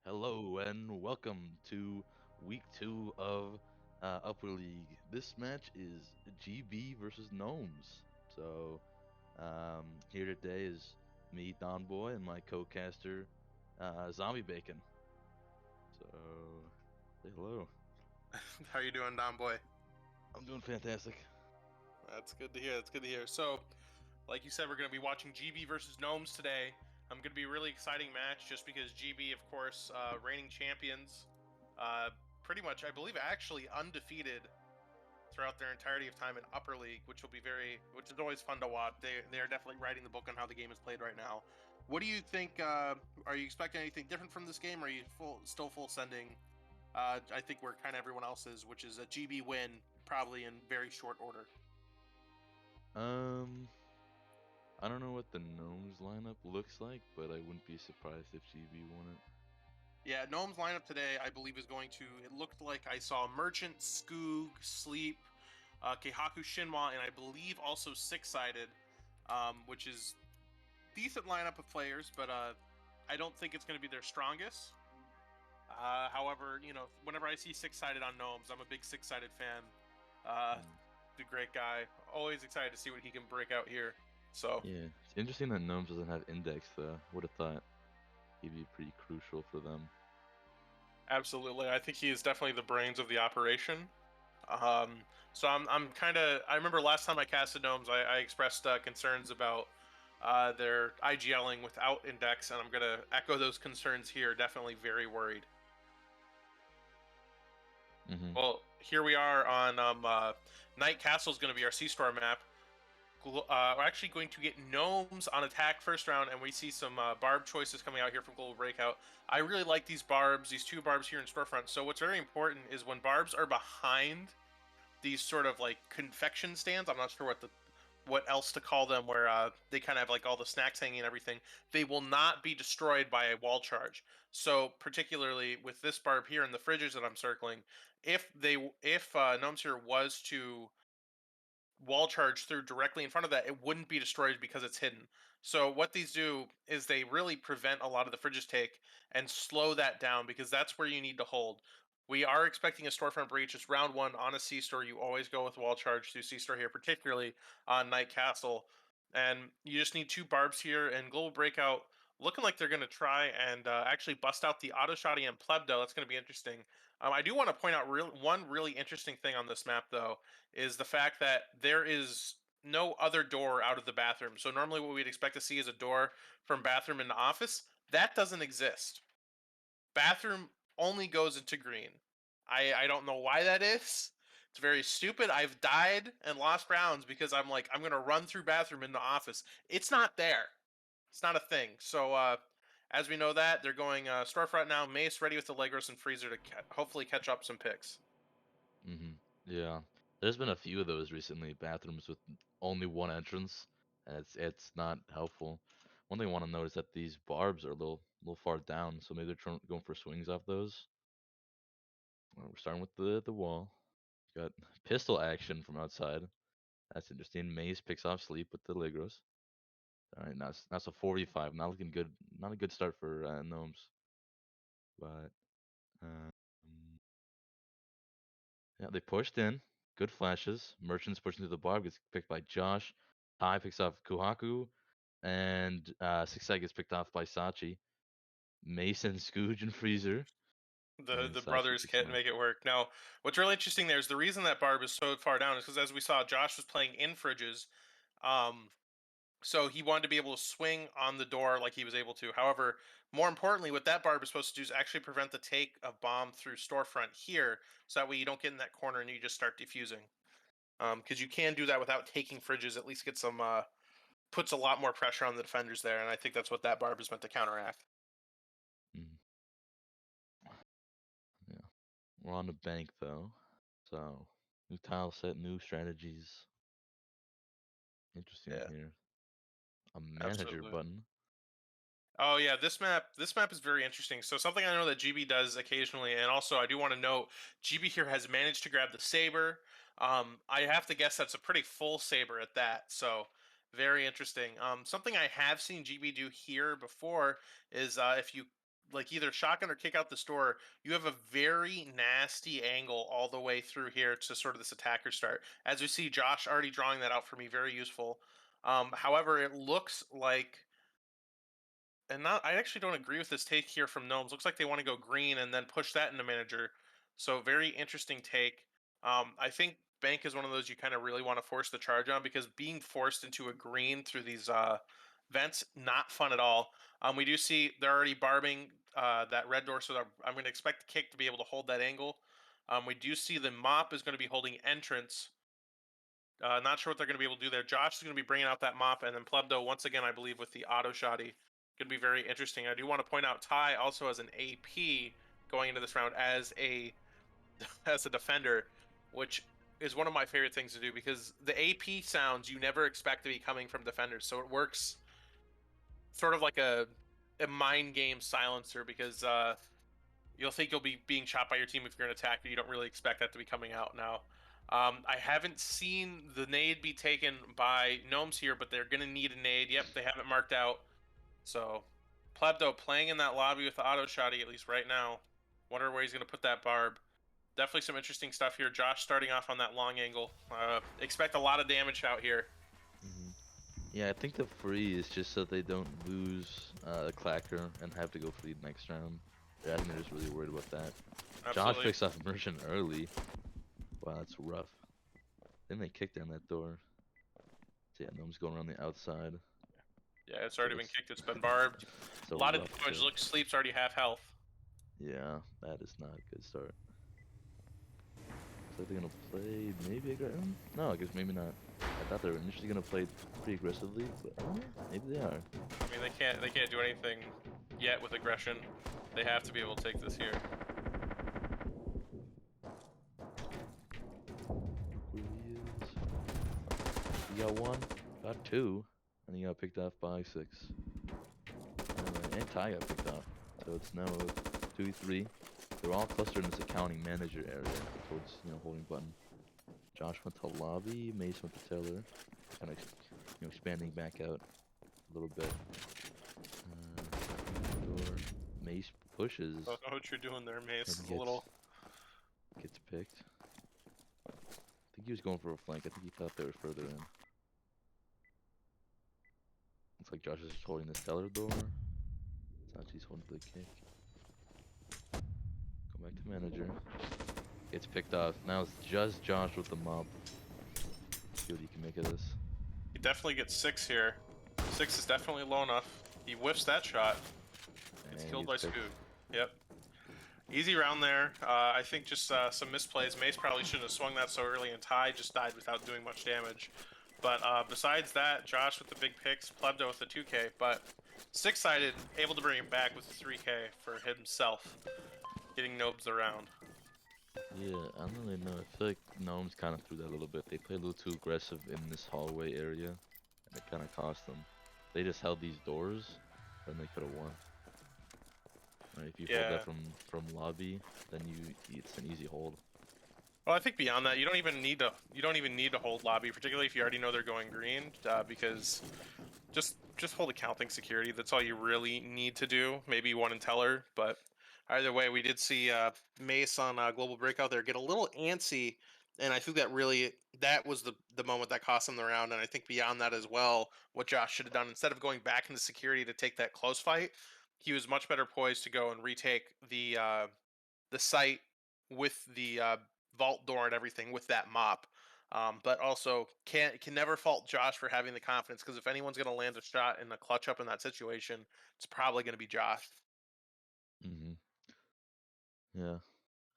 Hello and welcome to week two of Upper League. This match is GB versus Gnomes. Here today is me, Don Boy, and my co-caster, Zombie Bacon. So say hello. How you doing, Don Boy? I'm doing fantastic. That's good to hear. That's good to hear. So, like you said, we're going to be watching GB versus Gnomes today. I'm going to be a really exciting match just because GB, of course, reigning champions, uh, pretty much, I believe, actually undefeated throughout their entirety of time in Upper League, which is always fun to watch. They are definitely writing the book on how the game is played right now. What do you think? Are you expecting anything different from this game? Or are you still full sending? I think where kind of everyone else is, which is a GB win, probably in very short order. Um, I don't know what the Gnomes lineup looks like, but I wouldn't be surprised if GB won it. Yeah, Gnome's lineup today, I believe, is going to. It looked like I saw Merchant, Skoog, Sleep, Keihaku Shinwa, and I believe also Six Sided, which is decent lineup of players, but I don't think it's going to be their strongest. However, whenever I see Six Sided on Gnomes, I'm a big Six Sided fan. Uh, Mm. the great guy. Always excited to see what he can break out here. So. Yeah, it's interesting that Gnomes doesn't have Index though. Would have thought he'd be pretty crucial for them. Absolutely, I think he is definitely the brains of the operation. So I'm kind of. I remember last time I casted gnomes, I expressed concerns about their IGLing without index, and I'm gonna echo those concerns here. Definitely very worried. Mm-hmm. Well, here we are on Night Castle is going to be our C-Star map. We're actually going to get gnomes on attack first round, and we see some barb choices coming out here from Global Breakout. I really like these barbs, these two barbs here in storefront. So what's very important is when barbs are behind these sort of like confection stands. I'm not sure what else to call them, where they kind of have like all the snacks hanging and everything. They will not be destroyed by a wall charge. So particularly with this barb here in the fridges that I'm circling, if Gnomes here was to wall charge through directly in front of that, it wouldn't be destroyed because it's hidden. So what these do is they really prevent a lot of the fridges take and slow that down because that's where you need to hold. We are expecting a storefront breach. It's round one on a C store. You always go with wall charge through C store here, particularly on Night Castle. And you just need two barbs here and Global Breakout looking like they're going to try and actually bust out the auto shotty and plebdo. That's going to be interesting. I do want to point out one really interesting thing on this map, though, is the fact that there is no other door out of the bathroom. So normally what we'd expect to see is a door from bathroom into office. That doesn't exist. Bathroom only goes into green. I don't know why that is. It's very stupid. I've died and lost rounds because I'm like, I'm gonna run through bathroom into office. It's not there. It's not a thing. So as we know that, they're going storefront now. Mace ready with the Legros and Freezer to hopefully catch up some picks. Mm-hmm. Yeah, there's been a few of those recently. Bathrooms with only one entrance, and it's not helpful. One thing I want to note is that these barbs are a little far down, so maybe they're going for swings off those. We're starting with the wall. Got pistol action from outside. That's interesting. Maze picks off Sleep with the Ligros. All right, now that's a 4v5. Not looking good. Not a good start for Gnomes. But um, yeah, they pushed in. Good flashes. Merchants pushing through the barb gets picked by Josh. Tai picks off Kuhaku, and Six gets picked off by Sachi. Mason, Scooge, and Freezer, The and the Sachi brothers picks him can't off. make it work. Now, what's really interesting there is the reason that Barb is so far down is because as we saw, Josh was playing in fridges. Um, so he wanted to be able to swing on the door like he was able to. However, more importantly, what that Barb is supposed to do is actually prevent the take of bomb through storefront here, so that way you don't get in that corner and you just start defusing. Because you can do that without taking fridges. At least get some puts a lot more pressure on the defenders there, and I think that's what that Barb is meant to counteract. Mm, yeah, we're on the bank though, so new tile set, new strategies. Interesting Yeah, here. A manager absolutely. button. Oh yeah, this map is very interesting. So something I know that GB does occasionally, and also I do want to note, GB here has managed to grab the saber. I have to guess that's a pretty full saber at that. So very interesting. Something I have seen GB do here before is if you like either shotgun or kick out the store, you have a very nasty angle all the way through here to sort of this attacker start. As we see, Josh already drawing that out for me, very useful. However, it looks like, and not, I actually don't agree with this take here from Gnomes. Looks like they want to go green and then push that into manager. So very interesting take. I think Bank is one of those you kind of really want to force the charge on, because being forced into a green through these vents, not fun at all. We do see they're already barbing that red door, so I'm going to expect the kick to be able to hold that angle. We do see the mop is going to be holding entrance. Not sure what they're going to be able to do there. Josh is going to be bringing out that mop, and then Plebdo once again, I believe, with the auto shoddy. Going to be very interesting. I do want to point out Ty also has an AP going into this round as a as a defender, which is one of my favorite things to do, because the AP sounds you never expect to be coming from defenders. So it works sort of like a mind game silencer, because you'll think you'll be being shot by your team if you're an attack, but you don't really expect that to be coming out now. I haven't seen the nade be taken by Gnomes here, but they're going to need a nade. Yep, they have it marked out. So, Plebdo playing in that lobby with the auto shotty, at least right now. Wonder where he's going to put that barb. Definitely some interesting stuff here. Josh starting off on that long angle. Expect a lot of damage out here. Hmm. Yeah, I think the free is just so they don't lose the clacker and have to go free next round. Yeah, I think they're just really worried about that. Josh Absolutely. picks off immersion early. Wow, that's rough. Then they kick down that door. So yeah, Gnome's going around the outside. Yeah, it's So already been it's kicked. It's been barbed. it's a A lot of rough damage. kick. Look, Sleep's already half health. Yeah, that is not a good start. So they're gonna play maybe aggressive? No, I guess maybe not. I thought they were initially gonna play pretty aggressively, but maybe they are. I mean, they can't do anything yet with aggression. They have to be able to take this here. Who he is. He got one, got two, and he got picked off by six. And Ty got picked off. So it's now a 2-3. They're all clustered in this accounting manager area towards, holding button. Josh went to lobby, Mace went to teller. Kind of, expanding back out a little bit. Door. Mace pushes Don't know what you're doing there, and Mace. It's a gets little. gets picked. I think he was going for a flank. I think he thought they were further in. Looks like Josh is holding the cellar door. Sachi's holding the kick. Go back to manager. Gets picked off. Now it's just Josh with the mob. See what he can make of this. He definitely gets 6 here. 6 is definitely low enough. He whiffs that shot. Gets And killed he's by picked. Spook. Yep. Easy round there. I think just some misplays. Mace probably shouldn't have swung that so early, and Ty just died without doing much damage. But besides that, Josh with the big picks, Plebdo with the 2K, but six-sided, able to bring him back with the 3K for himself, getting Nobes around. Yeah, I don't really know. I feel like Gnomes kind of threw that a little bit. They played a little too aggressive in this hallway area, and it kind of cost them. They just held these doors, then they could have won. Right, if you hold Yeah. that from lobby, then it's an easy hold. Well, I think beyond that, you don't even need to hold lobby, particularly if you already know they're going green, because just hold accounting security. That's all you really need to do. Maybe one in teller, but either way, we did see Mace on Global Breakout there get a little antsy, and I think that was the moment that cost him the round. And I think beyond that as well, what Josh should have done, instead of going back into security to take that close fight, he was much better poised to go and retake the site with the vault door and everything with that mop. But also can never fault Josh for having the confidence, because if anyone's going to land a shot in a clutch up in that situation, it's probably going to be Josh. Hmm. Yeah,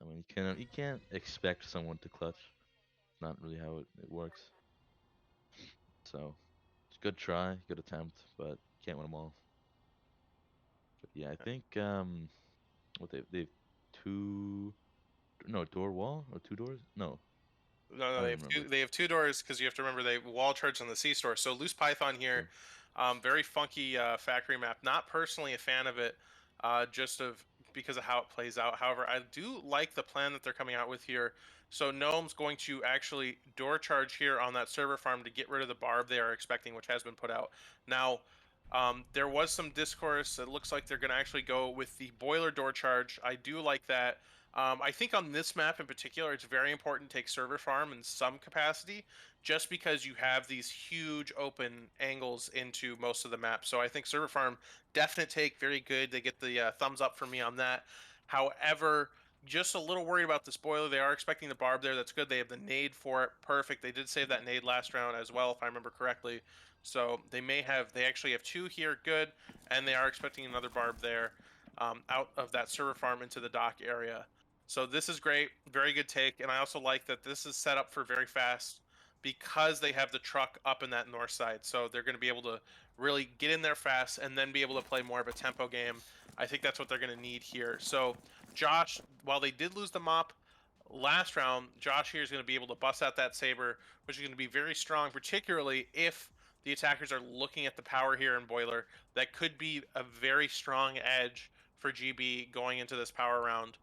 I mean you can't expect someone to clutch. It's not really how it works. So it's a good try, good attempt, but can't win them all. But yeah, I think what they've two no door wall or two doors? No, No, I no, don't even remember. they have two doors, because you have to remember they wall charge on the C store. So loose Python here, True. very funky factory map. Not personally a fan of it, just of because of how it plays out. However, I do like the plan that they're coming out with here. So Gnome's going to actually door charge here on that server farm to get rid of the barb they are expecting, which has been put out. Now, There was some discourse. It looks like they're going to actually go with the boiler door charge. I do like that. I think on this map in particular, it's very important to take server farm in some capacity, just because you have these huge open angles into most of the map. So I think server farm, definite take, very good. They get the thumbs up from me on that. However, just a little worried about the spoiler. They are expecting the barb there. That's good. They have the nade for it. Perfect. They did save that nade last round as well, if I remember correctly. So they actually have two here, good, and they are expecting another barb there out of that server farm into the dock area. So this is great, very good take, and I also like that this is set up for very fast because they have the truck up in that north side. So they're going to be able to really get in there fast and then be able to play more of a tempo game. I think that's what they're going to need here. So Josh, while they did lose the mop last round, Josh here is going to be able to bust out that saber, which is going to be very strong, particularly if the attackers are looking at the power here in boiler. That could be a very strong edge for GB going into this power round.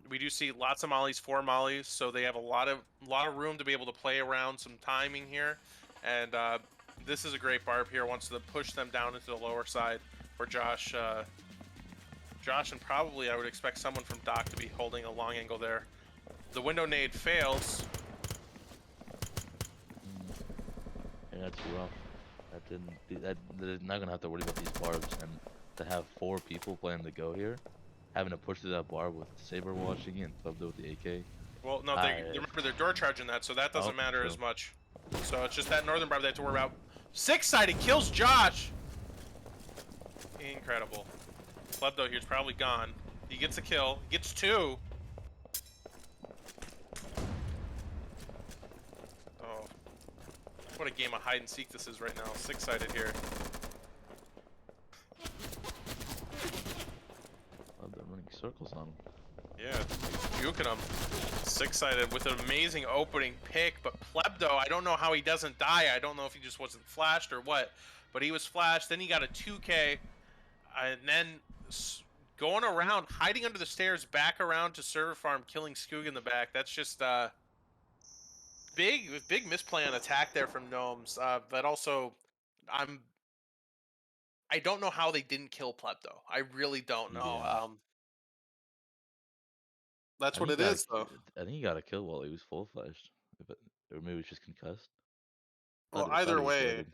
We do see lots of mollies, 4 mollies, so they have a lot of room to be able to play around some timing here. And this is a great barb here. Wants to push them down into the lower side, where Josh, and probably I would expect someone from Doc to be holding a long angle there. The window nade fails. Yeah, that's rough. That didn't. They're not gonna have to worry about these barbs, and to have 4 people playing the go here, having to push through that barb with Saber watching and Clubbed with the AK. Well, no, they I remember they're door charging that, so that oh, doesn't matter true. as much. So it's just that northern barb they have to worry about. 6-sided kills Josh. Incredible. Plebdo here's probably gone. He gets a kill. Gets 2. Oh, what a game of hide and seek this is right now. 6-sided here. They're running circles on him. Yeah, juking him. 6-sided with an amazing opening pick, but Plebdo, I don't know how he doesn't die. I don't know if he just wasn't flashed or what, but he was flashed. Then he got a 2K, and then going around, hiding under the stairs, back around to server farm, killing Skoog in the back. That's just big misplay on attack there from Gnomes. But also, I don't know how they didn't kill Plebdo. I really don't know. Yeah, That's I what think he it got a, is, though. I think he got a kill while he was full fledged, but or maybe he was just concussed. Well, Thought either he was way, whited.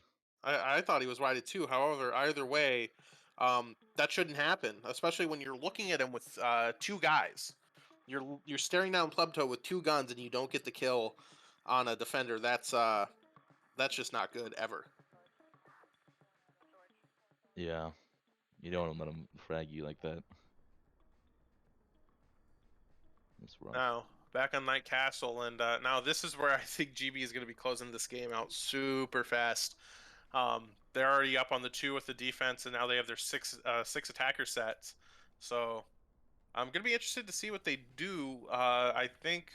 I thought he was righted too. However, either way, that shouldn't happen, especially when you're looking at him with 2 guys. You're staring down Plebto with 2 guns and you don't get the kill on a defender. That's just not good ever. Yeah, you don't want to let him frag you like that. That's rough. Now back on Night Castle, and now this is where I think GB is going to be closing this game out super fast. They're already up on the 2 with the defense, and now they have their six attacker sets. So I'm gonna be interested to see what they do. I think,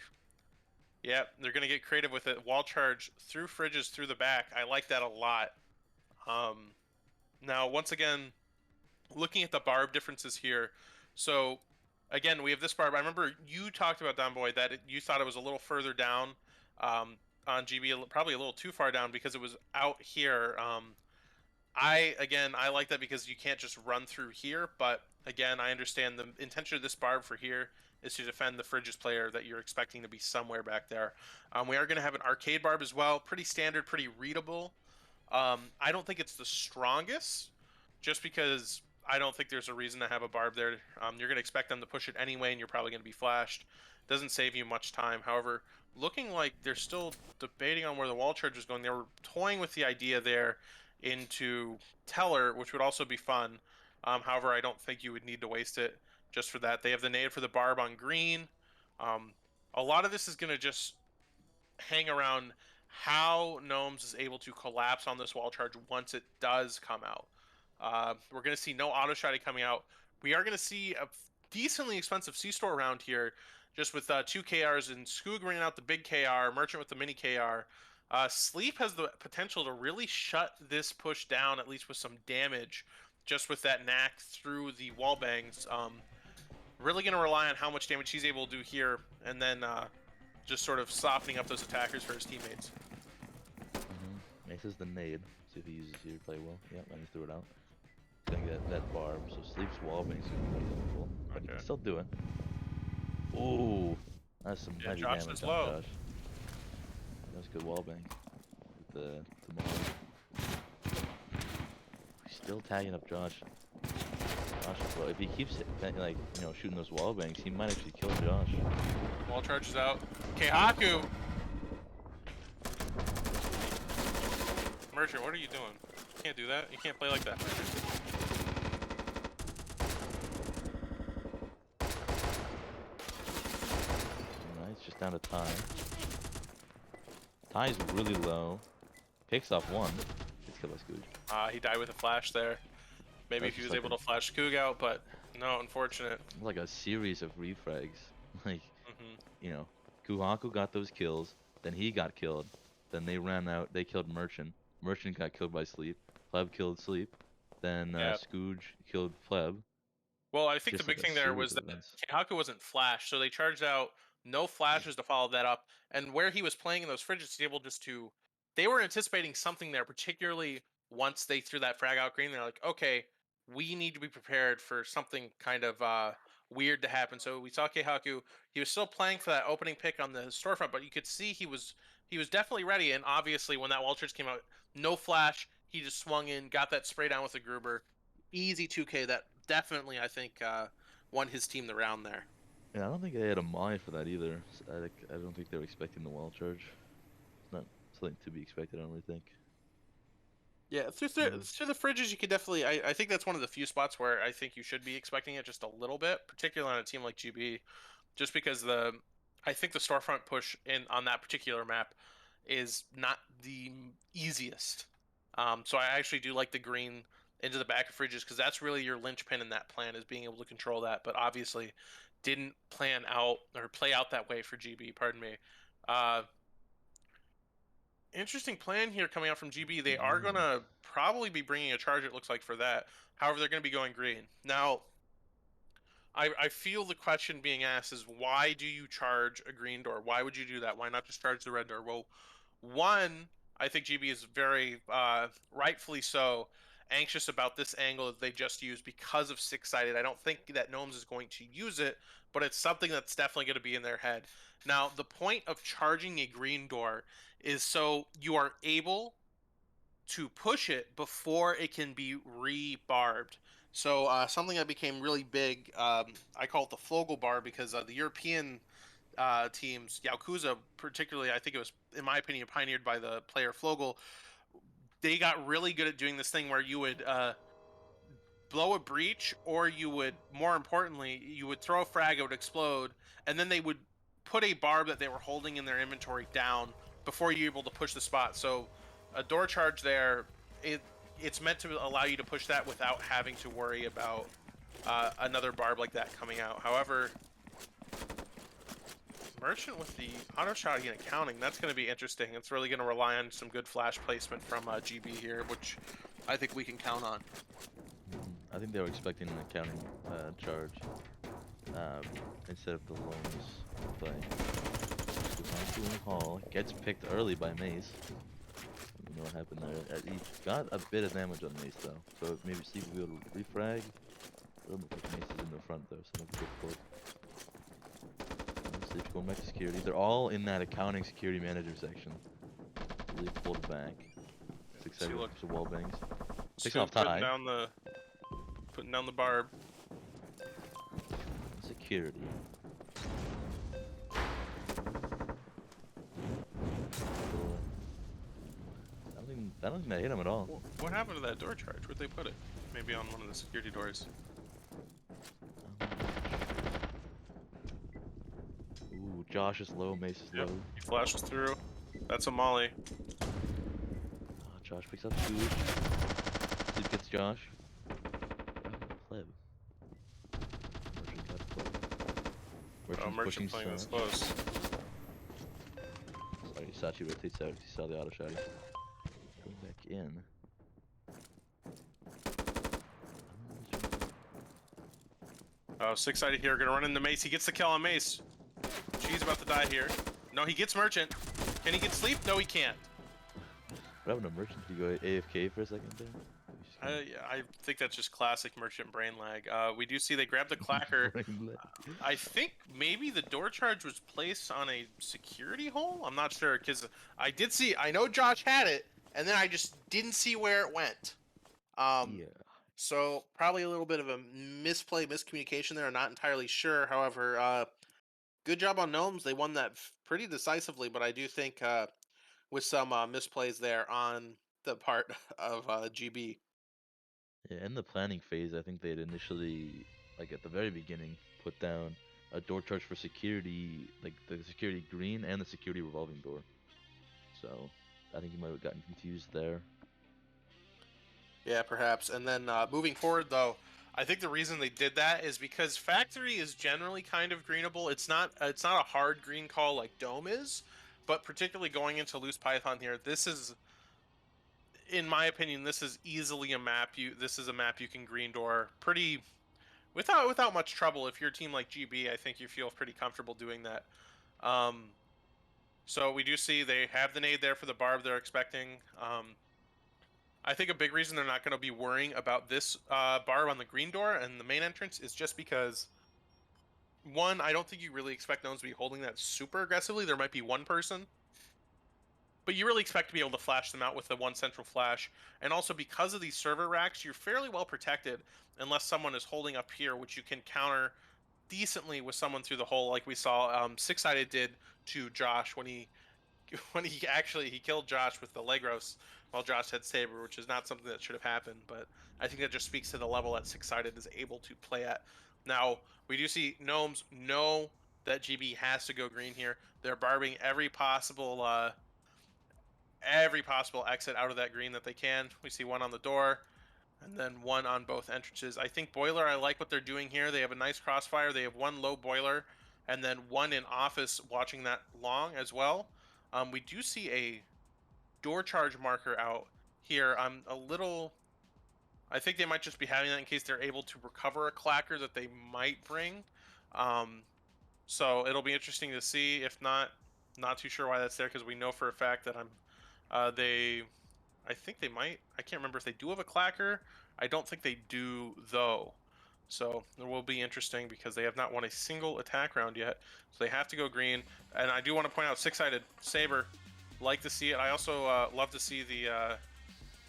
yeah, they're gonna get creative with it. Wall charge through fridges through the back. I like that a lot. Um, Now, once again, looking at the barb differences here. So, again, we have this barb. I remember you talked about Don Boy that you thought it was a little further down on GB, probably a little too far down because it was out here. I like that because you can't just run through here, but again, I understand the intention of this barb for here is to defend the Fridges player that you're expecting to be somewhere back there. We are going to have an arcade barb as well, pretty standard, pretty readable. I don't think it's the strongest, just because I don't think there's a reason to have a barb there. You're going to expect them to push it anyway, and you're probably going to be flashed. Doesn't save you much time. However, looking like they're still debating on where the wall charge is going. They were toying with the idea there into Teller, which would also be fun. However, I don't think you would need to waste it just for that. They have the nade for the barb on green. Um, a lot of this is going to just hang around how Gnomes is able to collapse on this wall charge once it does come out. We're going to see no auto shotty coming out. We are going to see a decently expensive C-store around here, just with 2 KRs and Skoog bringing out the big KR, Merchant with the mini KR. Sleep has the potential to really shut this push down, at least with some damage, just with that knack through the wall bangs. Really going to rely on how much damage he's able to do here, and then just sort of softening up those attackers for his teammates. Misses the nade, See if he uses here. Probably will. Yeah, and he threw it out. Gonna get that barb. So Sleep's wallbang's gonna be quite helpful, but he Okay. can still do it. Ooh, that's some Yeah, heavy Josh is damage on low. Josh. That's good wallbang with the Molly. He's still tagging up Josh. Josh is low. If he keeps like shooting those wallbangs, he might actually kill Josh. Wall charges out. Keihaku! Merchant, what are you doing? You can't do that. You can't play like that, Merchant. Alright, it's just down to Ty. Ty's really low. Picks off one. Gets killed by Scooge. He died with a flash there. Maybe That's if he just was like able to flash Coog out, but no, unfortunate. like a series of refrags. Like, Hmm. Kuhaku got those kills, then he got killed, then they ran out, they killed Merchant. Merchant got killed by Sleep. Pleb killed Sleep. Then Yeah. Scooge killed Pleb. Well, I think the Just like big a thing there series was of that events. Keihaku wasn't flashed, so they charged out no flashes to follow that up. And where he was playing in those fridges, he was able just to. They were anticipating something there, particularly once they threw that frag out green. They're like, okay, we need to be prepared for something kind of weird to happen. So we saw Keihaku. He was still playing for that opening pick on the storefront, but you could see he was definitely ready. And obviously, when that wall charge came out, no flash, he just swung in, got that spray down with a Gruber. Easy 2K. That definitely, I think, won his team the round there. Yeah, I don't think they had a Mai for that either. I don't think they were expecting the wall charge. It's not something to be expected, I don't really think. Yeah, through the fridges, you could definitely. I think that's one of the few spots where I think you should be expecting it just a little bit, particularly on a team like GB, just because I think the storefront push in on that particular map is not the easiest. So I actually do like the green into the back of fridges because that's really your linchpin in that plan is being able to control that. But obviously, didn't plan out or play out that way for GB. Pardon me. Uh, Interesting plan here coming out from GB. They are Yeah. gonna probably be bringing a charge. It looks like for that. However, they're gonna be going green now. I feel the question being asked is why do you charge a green door? Why would you do that? Why not just charge the red door? Well, one, I think GB is very rightfully so anxious about this angle that they just used because of six-sided. I don't think that Gnomes is going to use it, but it's something that's definitely going to be in their head. Now, the point of charging a green door is so you are able to push it before it can be re-barbed. So something that became really big, I call it the Flogel bar because the European teams, Yakuza particularly, I think it was, in my opinion, pioneered by the player Flogel. They got really good at doing this thing where you would blow a breach, or you would, more importantly, you would throw a frag, it would explode, and then they would put a barb that they were holding in their inventory down before you're able to push the spot. So a door charge there, it's meant to allow you to push that without having to worry about another barb like that coming out. However, Merchant with the auto shotgun accounting, that's going to be interesting. It's really going to rely on some good flash placement from GB here, which I think we can count on. I think they were expecting an accounting charge instead of the loans play. Kuhaku Hall gets picked early by Mace. I don't know what happened there. He got a bit of damage on Mace though, so maybe Steve will be able to refrag. I don't think Mace is in the front though, so that's difficult. Sleep's going back to security. They're all in that accounting security manager section. Really pulled back. It's exciting for wall bangs. Picks off Putting Ty. down the barb. Security. I don't think that hit him at all. What happened to that door charge? Where'd they put it? Maybe on one of the security doors. Ooh, Josh is low, Mace is Yep, low. he flashes through. That's a molly. Josh picks up Scooge. Sleep gets Josh. Pleb. Merchant got Pleb. Merchant playing this close. Sorry, Sachi rotates out. He saw the auto shotty. Going back in. Oh, six-sided here. Gonna run into Mace. He gets the kill on Mace. She's about to die here. No, he gets Merchant. Can he get Sleep? No, he can't. having a merchant? Did you go AFK for a second there? You just kinda I think that's just classic merchant brain lag. We do see they grab the clacker. brain lag. I think maybe the door charge was placed on a security hole. I'm not sure because I know Josh had it, and then I just didn't see where it went. Um, Yeah. so probably a little bit of a miscommunication there. I'm not entirely sure. However, good job on Gnomes. They won that pretty decisively, but I do think with some misplays there on the part of GB. Yeah, in the planning phase, I think they'd initially, like at the very beginning, put down a door charge for security, like the security green and the security revolving door. So I think you might have gotten confused there. Yeah, perhaps. And then moving forward, though, I think the reason they did that is because Factory is generally kind of greenable. It's not a hard green call like Dome is, but particularly going into Loose Python here, this is, in my opinion, this is easily a map. This is a map you can green door pretty without much trouble. If you're a team like GB, I think you feel pretty comfortable doing that. Um, so we do see they have the nade there for the barb they're expecting. I think a big reason they're not going to be worrying about this barb on the green door and the main entrance is just because, one, I don't think you really expect Gnomes to be holding that super aggressively. There might be one person, but you really expect to be able to flash them out with the one central flash. And also because of these server racks, you're fairly well protected unless someone is holding up here, which you can counter decently with someone through the hole, like we saw Six Sided did to Josh when he he killed Josh with the leg roast while Josh had Saber, which is not something that should have happened. But I think that just speaks to the level that Six Sided is able to play at. Now we do see Gnomes know that GB has to go green here. They're barbing every possible exit out of that green that they can. We see one on the door and then one on both entrances. I think Boiler, I like what they're doing here. They have a nice crossfire. They have one low Boiler and then one in office watching that long as well. We do see a door charge marker out here. I'm a little. I think they might just be having that in case they're able to recover a clacker that they might bring. Um, so it'll be interesting to see. If not, not too sure why that's there because we know for a fact that they. I think they might. I can't remember if they do have a clacker. I don't think they do though. So it will be interesting because they have not won a single attack round yet. So they have to go green. And I do want to point out Six-Sided Saber. Like to see it. I also love to see the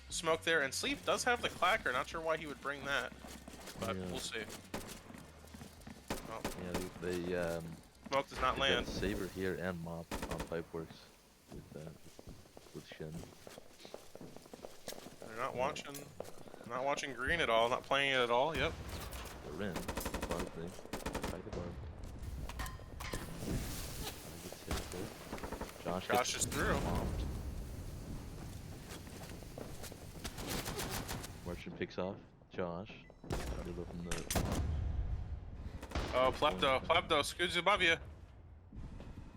smoke there. And Sleep does have the clacker. Not sure why he would bring that, but Yeah, we'll see. Oh, yeah, they smoke does not they got land. Saber here and Mop on Pipeworks with Shin. They're not Uh, watching. Not watching green at all. Not playing it at all. Yep. they're in. Barb thing. Fight the barb. Gets hit quick. Josh Josh gets is through. bombed. Merchant picks off Josh. Trying to go from the Oh, point. Plebdo, Scoots above you.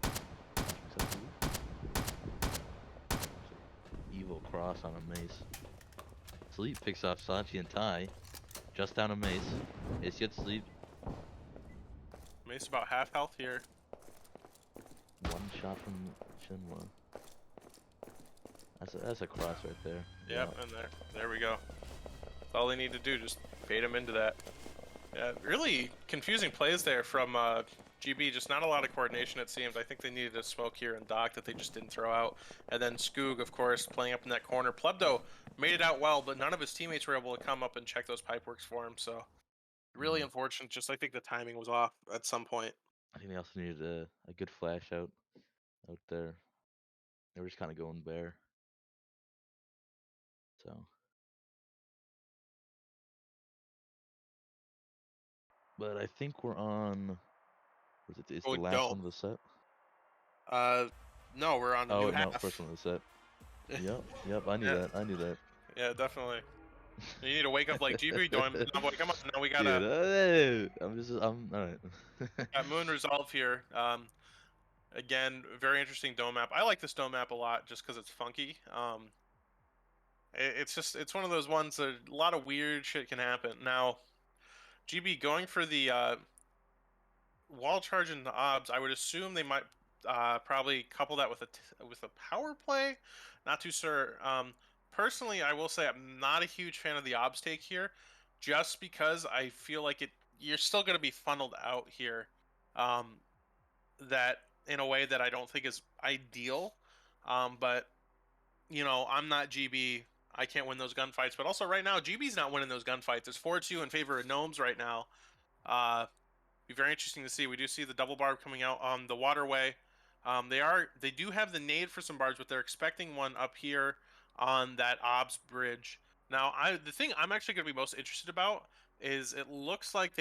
Josh picks up the evil cross on a mace. Sleep picks off Sachi and Tai. Just down a mace. Ace gets Sleep. Mace about half health here. One shot from Shinwa. That's a cross right there. Yep, Yeah. and there we go. That's all they need to do, just bait him into that. Yeah, really confusing plays there from GB. Just not a lot of coordination, it seems. I think they needed a smoke here and Doc that they just didn't throw out. And then Skoog, of course, playing up in that corner. Plebdo made it out well, but none of his teammates were able to come up and check those pipe works for him. So really Yeah. unfortunate. Just I think the timing was off at some point. I think they also needed a good flash out there. They were just kind of going bare. So, but I think we're on. Was it? It's Oh, the last don't. one of the set. Uh, no, we're on a Oh new no, first half. one of the set. Yep, yep. I knew Yeah, that. I knew that. yeah, definitely. You need to wake up like GB doing. No, boy, come on. Now we Dude, gotta I'm all right. got Moon Resolve here. Again, very interesting dome map. I like this dome map a lot just because it's funky. It's one of those ones that a lot of weird shit can happen. Now, GB going for the wall charge and the obs, I would assume they might Probably couple that with a power play. Not too sure. Personally, I will say I'm not a huge fan of the obs take here, just because I feel like you're still going to be funneled out here. Um, that in a way that I don't think is ideal. But I'm not GB. I can't win those gunfights. But also right now, GB's not winning those gunfights. It's 4-2 in favor of Gnomes right now. Be very interesting to see. We do see the double barb coming out on the waterway. They do have the nade for some barbs, but they're expecting one up here on that obs bridge. Now, the thing I'm actually going to be most interested about is it looks like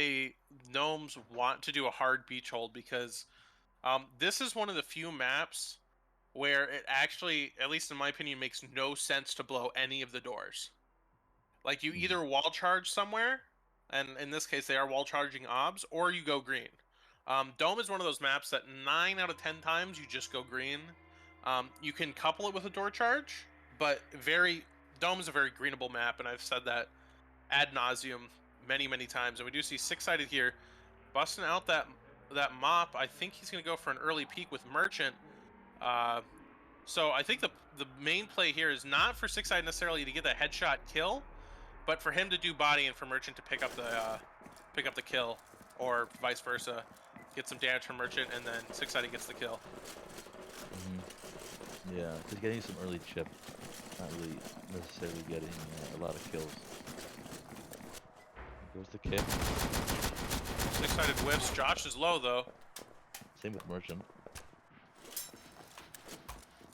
Gnomes want to do a hard beach hold because this is one of the few maps where it actually, at least in my opinion, makes no sense to blow any of the doors. Like you Mhm. either wall charge somewhere, and in this case they are wall charging obs, or you go green. Dome is one of those maps that 9 out of 10 times you just go green. You can couple it with a door charge, but Dome is a very greenable map, and I've said that ad nauseum many times. And we do see six-sided here, busting out that mop. I think he's going to go for an early peek with Merchant. Uh, so I think the main play here is not for six-sided necessarily to get that headshot kill, but for him to do body and for Merchant to pick up the kill, or vice versa, get some damage from Merchant and then six-sided gets the kill. Yeah, because getting some early chip, not really necessarily getting a lot of kills. Goes the kick. Six-sided whiffs. Josh is low though. Same with Merchant.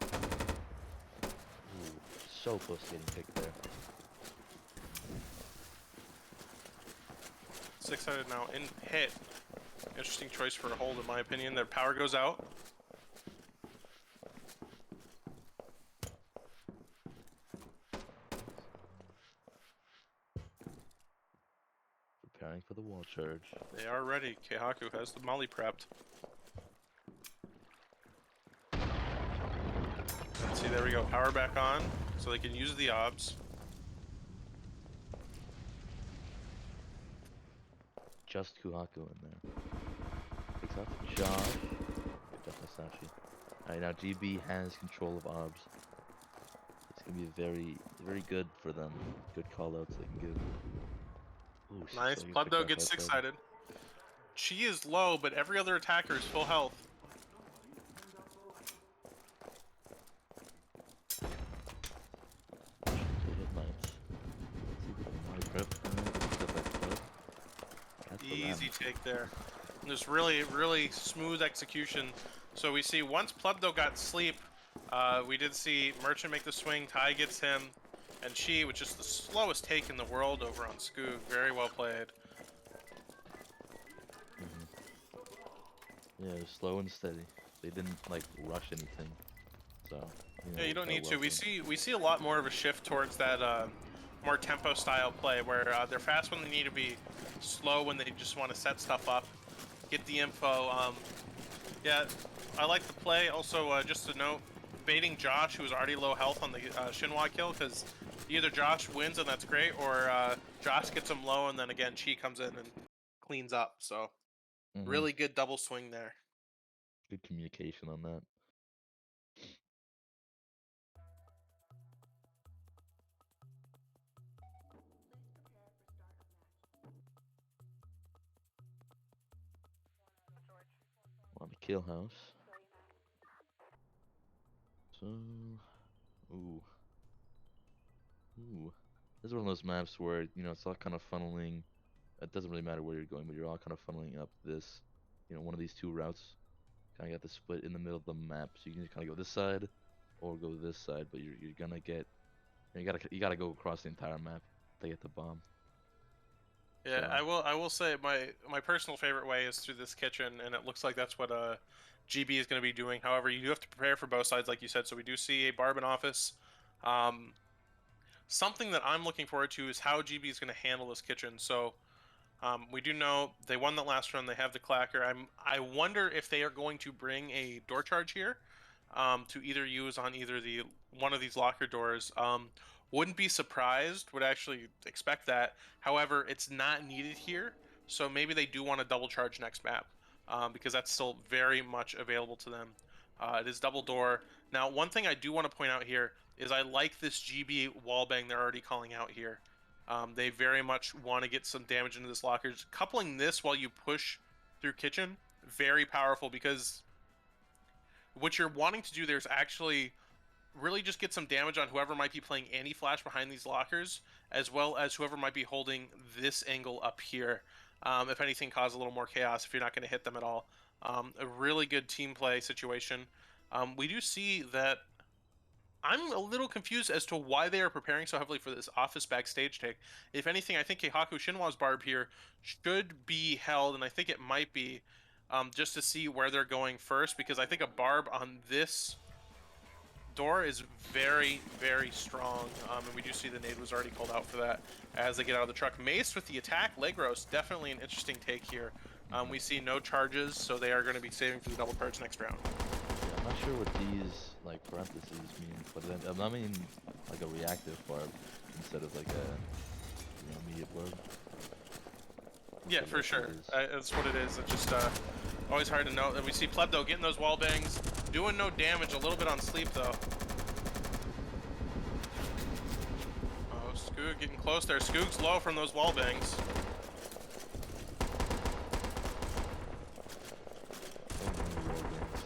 Ooh, so close to getting picked there. Six-sided now in hit. Interesting choice for a hold in my opinion. Their power goes out. Preparing for the wall charge. They are ready. Keihaku has the molly prepped. Let's see, there we go. Power back on, so they can use the obs. Just Kuhaku in there. Takes out Josh. Good job, Masashi. Alright, now GB has control of obs. It's gonna be very good for them. Good callouts they can give. Ooh, Nice. six-sided gets picked Plebdo off gets outside. six-sided. Chi is low, but every other attacker is full health. They hit knights. Let's see if we can money prep. Good stuff like that. That's the Easy round. take there. And just really smooth execution. So we see once Plebdo got sleep, we did see Merchant make the swing, Ty gets him, and Chi, which is the slowest take in the world over on Skoog. Very well played. Yeah, it was slow and steady. They didn't like rush anything. So Yeah, you don't felt need well to. for them. We see a lot more of a shift towards that more tempo style play where they're fast when they need to be, slow when they just want to set stuff up, get the info. Yeah, I like the play. Also, just to note, baiting Josh, who was already low health on the Shinhwa kill, because either Josh wins and that's great, or Josh gets him low and then again Chi comes in and cleans up. So Hmm. really good double swing there. Good communication on that. On the kill house. So, ooh, ooh. This is one of those maps where it's all kind of funneling. It doesn't really matter where you're going, but you're all kind of funneling up this, one of these two routes. Kind of got the split in the middle of the map, so you can kind of go this side or go this side, but you're gonna get you gotta go across the entire map to get the bomb. Yeah, So, I will say my personal favorite way is through this kitchen, and it looks like that's what GB is going to be doing. However, you do have to prepare for both sides, like you said. So we do see a Barban office. Um, Something that I'm looking forward to is how GB is going to handle this kitchen. So we do know they won that last run. They have the clacker. I wonder if they are going to bring a door charge here to either use on either the one of these locker doors. Wouldn't be surprised. Would actually expect that. However, it's not needed here. So maybe they do want to double charge next map because that's still very much available to them. It is double door. Now, one thing I do want to point out here is I like this GB wallbang they're already calling out here. They very much want to get some damage into this locker. Coupling this while you push through kitchen, very powerful because what you're wanting to do there is actually really just get some damage on whoever might be playing anti-flash behind these lockers, as well as whoever might be holding this angle up here. If anything, cause a little more chaos if you're not going to hit them at all. A really good team play situation. We do see that I'm a little confused as to why they are preparing so heavily for this office backstage take. If anything, I think Keihaku Shinwa's barb here should be held, and I think it might be, just to see where they're going first, because I think a barb on this door is very, very strong, and we do see the nade was already called out for that as they get out of the truck. Mace with the attack, leg roast, definitely an interesting take here. We see no charges, so they are going to be saving for the double purge next round. Yeah, I'm not sure what these like parentheses mean, but then, I mean like a reactive barb instead of like a immediate barb. Not Yeah, sure for what that sure. is. That's what it is. It's just always hard to know. And we see Plebdo getting those wall bangs, doing no damage, a little bit on sleep though. Oh, Skoog getting close there. Skoog's low from those wall bangs. Oh, no real games.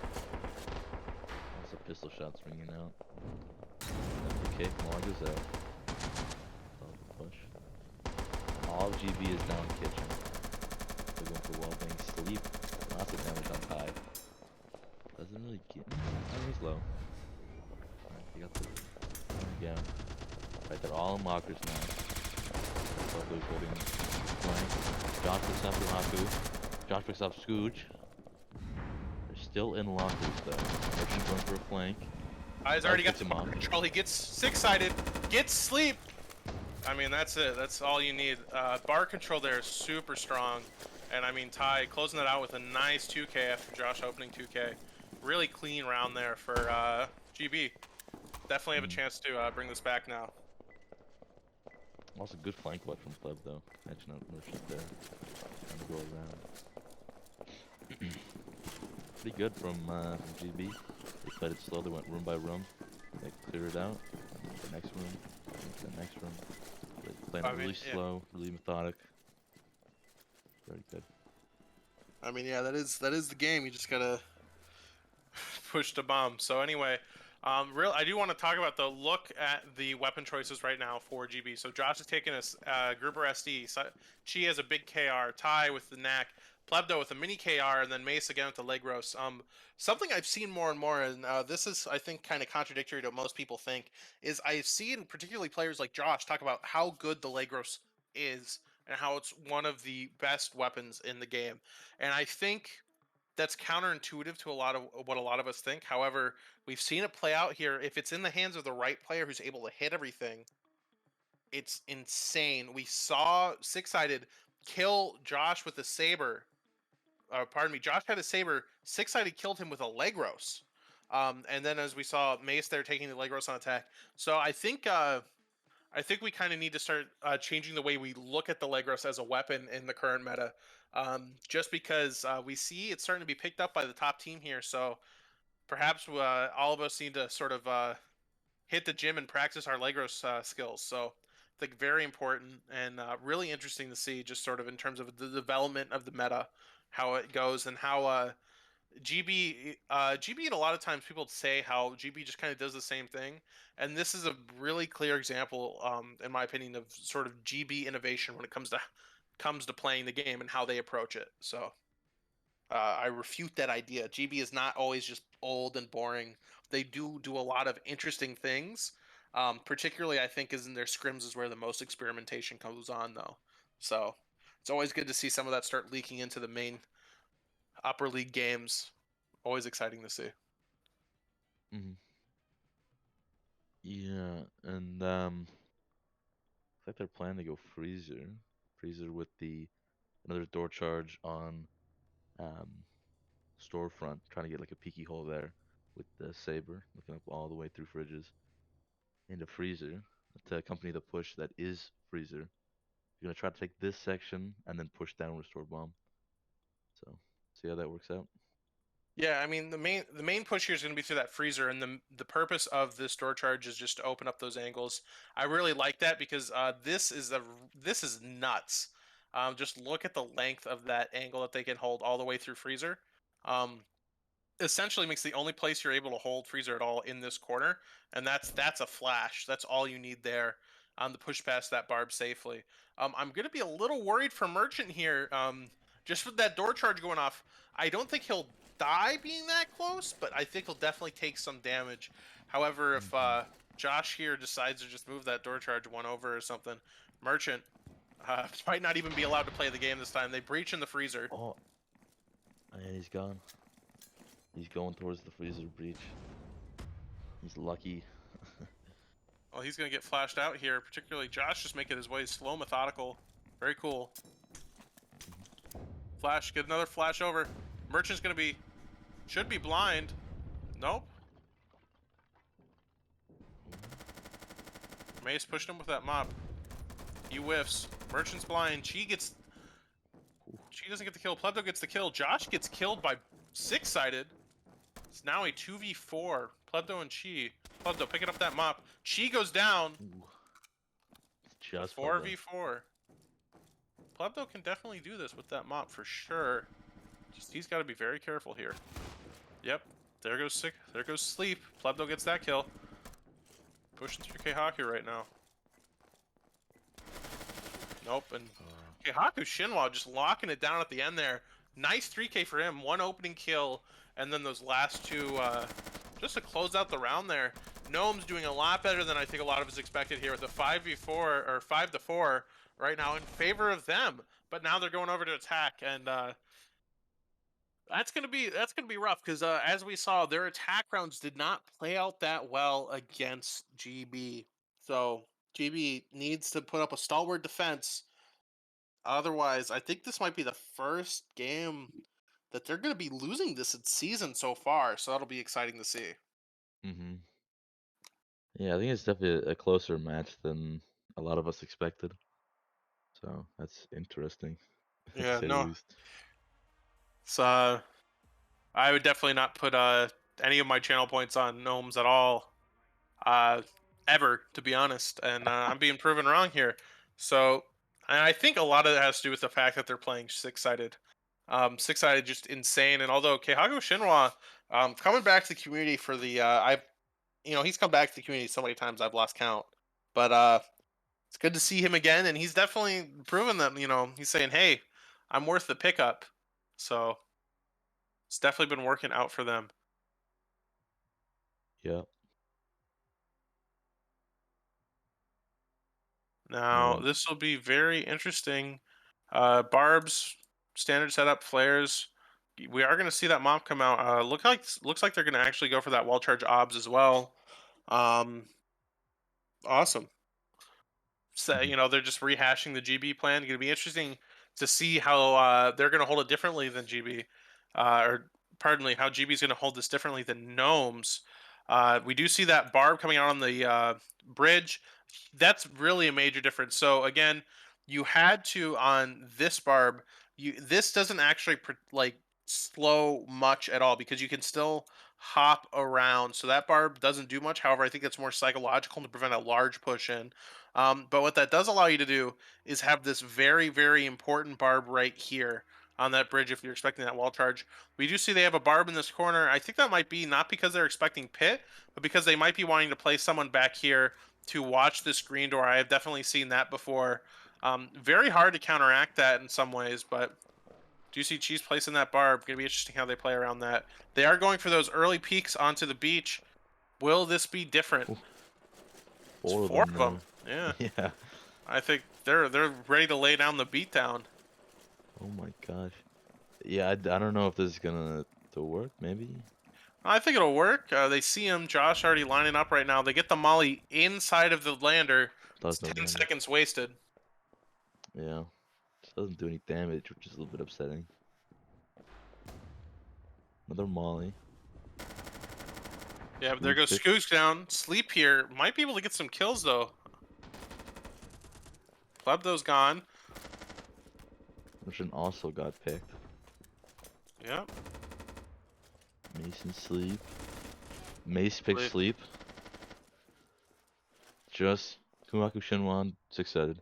Lots of pistol shots ringing out. Okay, Morgan's out. Oh, push. All of GB is down kitchen. They're going for wellbeing sleep. Lots of damage on Tide. Doesn't really get him. Oh, he's low. Alright, they got the again. Right, they're all in lockers now. Buffalo's holding flank. Josh picks up Haku. Josh picks up Scooch. They're still in lockers though. Merchant going for a flank. He's Large already got picks the him bar off. control. He gets six-sided, gets sleep. I mean, that's it. That's all you need. Bar control there is super strong. And I mean, Ty closing that out with a nice 2K after Josh opening 2K. Really clean round there for GB. Definitely have a chance to bring this back now. Also good flank watch from Pleb though. Catching out Merchant there. Trying to go around. Pretty good from GB. They played it slow. They went room by room. They cleared it out. The next room. The next room. They playing I it mean, really yeah. slow, really methodic. Very good. I mean, yeah, that is the game. You just gotta push the bomb. So anyway, I do want to talk about the look at the weapon choices right now for GB. So Josh is taking a Gruber SD. Chi has a big KR. Ty with the knack. Plebdo with a mini KR, and then Mace again with the leg roast. Something I've seen more and more, and this is, I think, kind of contradictory to what most people think, is I've seen particularly players like Josh talk about how good the leg roast is and how it's one of the best weapons in the game. And I think that's counterintuitive to a lot of what a lot of us think. However, we've seen it play out here. If it's in the hands of the right player who's able to hit everything, it's insane. We saw six-sided kill Josh with a saber. Pardon me, Josh had a saber. Six-sided killed him with a leg roast. And then as we saw Mace there taking the leg roast on attack. So I think we kind of need to start changing the way we look at the leg roast as a weapon in the current meta. Just because we see it's starting to be picked up by the top team here, so perhaps all of us need to sort of hit the gym and practice our leg roast skills. So I think very important and really interesting to see, just sort of in terms of the development of the meta, how it goes and how GB, and a lot of times people say how GB just kind of does the same thing, and this is a really clear example, in my opinion, of sort of GB innovation when it comes to playing the game and how they approach it. So I refute that idea. GB is not always just old and boring. They do a lot of interesting things. Particularly, I think, is in their scrims is where the most experimentation goes on, though. So it's always good to see some of that start leaking into the main upper league games. Always exciting to see. Hmm. Yeah, and looks like they're planning to go freezer. Freezer with the another door charge on um storefront, trying to get like a peeky hole there with the saber, looking up all the way through fridges into freezer to accompany the push that is freezer. You're gonna try to take this section and then push down restore bomb. So see how that works out. Yeah, I mean the main push here is going to be through that freezer, and the purpose of this door charge is just to open up those angles. I really like that because this is nuts. Just look at the length of that angle that they can hold all the way through freezer. Um, Essentially makes the only place you're able to hold freezer at all in this corner, and that's a flash. That's all you need there to push past that barb safely. I'm gonna be a little worried for Merchant here, just with that door charge going off. I don't think he'll die being that close, but I think he'll definitely take some damage. However, if Mhm. Josh here decides to just move that door charge one over or something, Merchant might not even be allowed to play the game this time. They breach in the freezer. Oh, and he's gone. He's going towards the freezer breach. He's lucky. Well, he's going to get flashed out here, particularly Josh just making his way slow, methodical. Very cool. Flash, get another flash over. Merchant's going to be, should be blind. Nope. Mace pushed him with that mop. He whiffs. Merchant's blind. She doesn't get the kill. Plebdo gets the kill. Josh gets killed by six-sided. It's now a 2v4. Plebdo and Chi. Plebdo picking up that mop. Chi goes down. Ooh, it's It's a just Pueblo. 4v4. Plebdo can definitely do this with that mop for sure. Just he's got to be very careful here. Yep. There goes sick. There goes sleep. Plebdo gets that kill. Pushing through Keihaku right now. Nope. And Keihaku Shinwa just locking it down at the end there. Nice 3K for him. One opening kill, and then those last two just to close out the round there. Gnomes doing a lot better than I think a lot of us expected here with a 5v4 or 5-4 right now in favor of them. But now they're going over to attack, and that's gonna be rough because as we saw, their attack rounds did not play out that well against GB. So GB needs to put up a stalwart defense. Otherwise, I think this might be the first game that they're gonna be losing this season so far. So that'll be exciting to see. Mm-hmm. Yeah, I think it's definitely a closer match than a lot of us expected. So that's interesting, to Yeah, say the no. least. So I would definitely not put any of my channel points on gnomes at all. uh, Ever, to be honest. And I'm being proven wrong here. So, and I think a lot of it has to do with the fact that they're playing six-sided. Six-sided, just insane. And although Keihaku Shinwa, coming back to the community for the, he's come back to the community so many times I've lost count. But it's good to see him again, and he's definitely proven that. He's saying, "Hey, I'm worth the pickup." So it's definitely been working out for them. Yeah, Now, yeah. this will be very interesting. Barbs, standard setup, flares. We are going to see that mop come out. Looks like they're going to actually go for that wall charge obs as well. Um, awesome. So Mm-hmm. they're just rehashing the GB plan. Going to be interesting to see how they're going to hold it differently than GB, or pardon me, how GB is going to hold this differently than Gnomes. We do see that barb coming out on the bridge. That's really a major difference. So again, you had to on this barb. This doesn't actually like slow much at all because you can still hop around. So that barb doesn't do much. However, I think it's more psychological to prevent a large push in. But what that does allow you to do is have this very, very important barb right here on that bridge if you're expecting that wall charge. We do see they have a barb in this corner. I think that might be not because they're expecting pit, but because they might be wanting to place someone back here to watch this green door. I have definitely seen that before. Very hard to counteract that in some ways, but do you see Cheese placing that barb? Gonna be interesting how they play around that. They are going for those early peaks onto the beach. Will this be different? Ooh, It's four of four them of them. now. Yeah. Yeah. I think they're ready to lay down the beatdown. Oh my gosh. Yeah, I don't know if this is gonna to work. Maybe I think it'll work. They see him, Josh already lining up right now. They get the molly inside of the lander. It's does no 10 damage. seconds wasted. Yeah, just doesn't do any damage, which is a little bit upsetting. Another Molly. Yeah, but there Scooch goes pick. Scooch down. Sleep here. Might be able to get some kills though. Plebdo's gone. Which also got picked. Yep. Mason sleep. Mace pick Wait. sleep. Just Kumaku Shinwan, six-sided.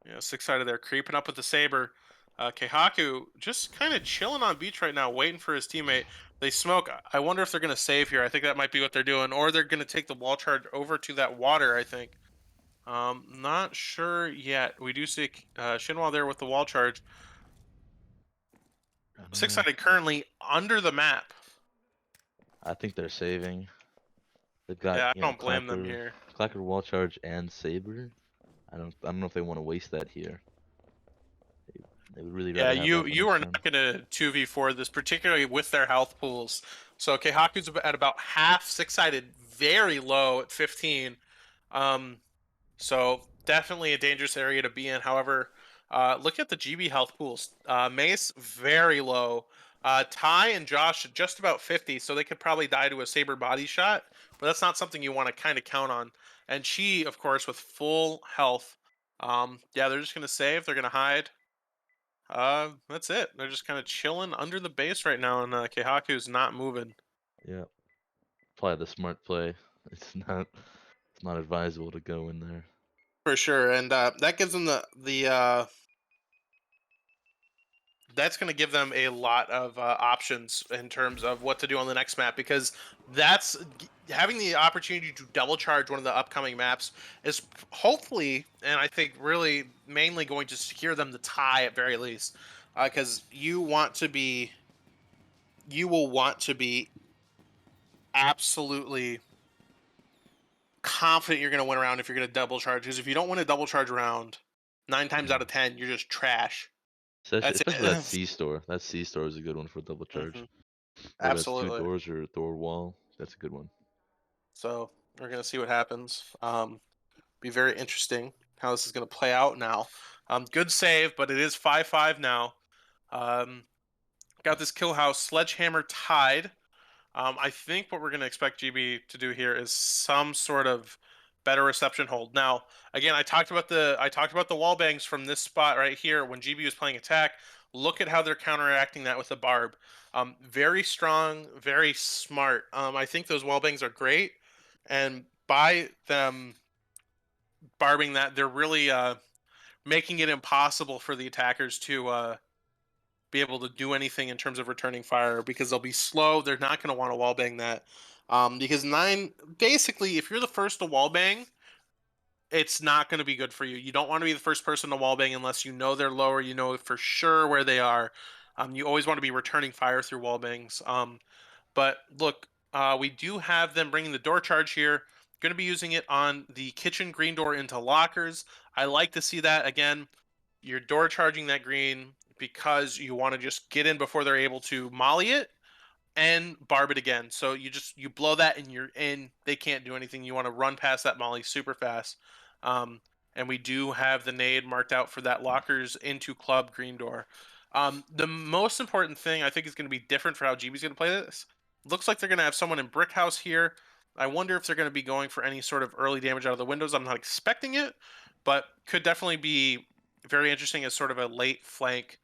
Yeah, six-sided there, creeping up with the saber. Keihaku just kind of chilling on beach right now, waiting for his teammate. They smoke. I wonder if they're going to save here. I think that might be what they're doing, or they're going to take the wall charge over to that water, I think. Not sure yet. We do see Shinwa there with the wall charge. I don't know. Six-sided currently under the map. I think they're saving. They've got, Yeah, I you know, don't blame them here. Clacker wall charge and saber. I don't know if they want to waste that here. They would really Yeah, rather have you that for you next are turn. not going to 2v4 this, particularly with their health pools. So Keihaku's at about half six-sided, very low at 15. Um, so definitely a dangerous area to be in. However, look at the GB health pools. Mace very low. Ty and Josh just about 50, so they could probably die to a saber body shot, but that's not something you want to kind of count on. And she, of course, with full health. Yeah, they're just gonna save. They're gonna hide. That's it. They're just kind of chilling under the base right now, and Keihaku's not moving. Yeah, probably the smart play. It's not advisable to go in there. For sure, and that gives them that's going to give them a lot of options in terms of what to do on the next map, because having the opportunity to double charge one of the upcoming maps is hopefully, and I think really mainly going to secure them the tie at very least, because you will want to be absolutely confident you're going to win a round if you're going to double charge, because if you don't win a double charge round, 9 times out Mm. of 10 you're just trash. Especially, That's especially that it. C store. That C store is a good one for double charge. Hmm. Whether that's two Absolutely. doors or a door wall, that's a good one. So we're gonna see what happens. Be very interesting how this is gonna play out now. Good save, but it is 5-5 now. Um, got this kill house sledgehammer tied. I think what we're going to expect GB to do here is some sort of better reception hold. Now, again, I talked about the wall bangs from this spot right here when GB was playing attack. Look at how they're counteracting that with the barb. Very strong, very smart. I think those wall bangs are great, and by them barbing that, they're really making it impossible for the attackers to be able to do anything in terms of returning fire, because they'll be slow. They're not going to want to wallbang that. Because nine, basically, if you're the first to wallbang, it's not going to be good for you. You don't want to be the first person to wallbang unless you know they're lower, you know for sure where they are. You always want to be returning fire through wallbangs. But look, we do have them bringing the door charge here. Going to be using it on the kitchen green door into lockers. I like to see that again. You're door charging that green because you want to just get in before they're able to molly it and barb it again. So you blow that and you're in. They can't do anything. You want to run past that molly super fast. Um, and we do have the nade marked out for that lockers into club green door. The most important thing I think is going to be different for how GB's going to play this. Looks like they're going to have someone in brick house here. I wonder if they're going to be going for any sort of early damage out of the windows. I'm not expecting it, but could definitely be very interesting as sort of a late flank.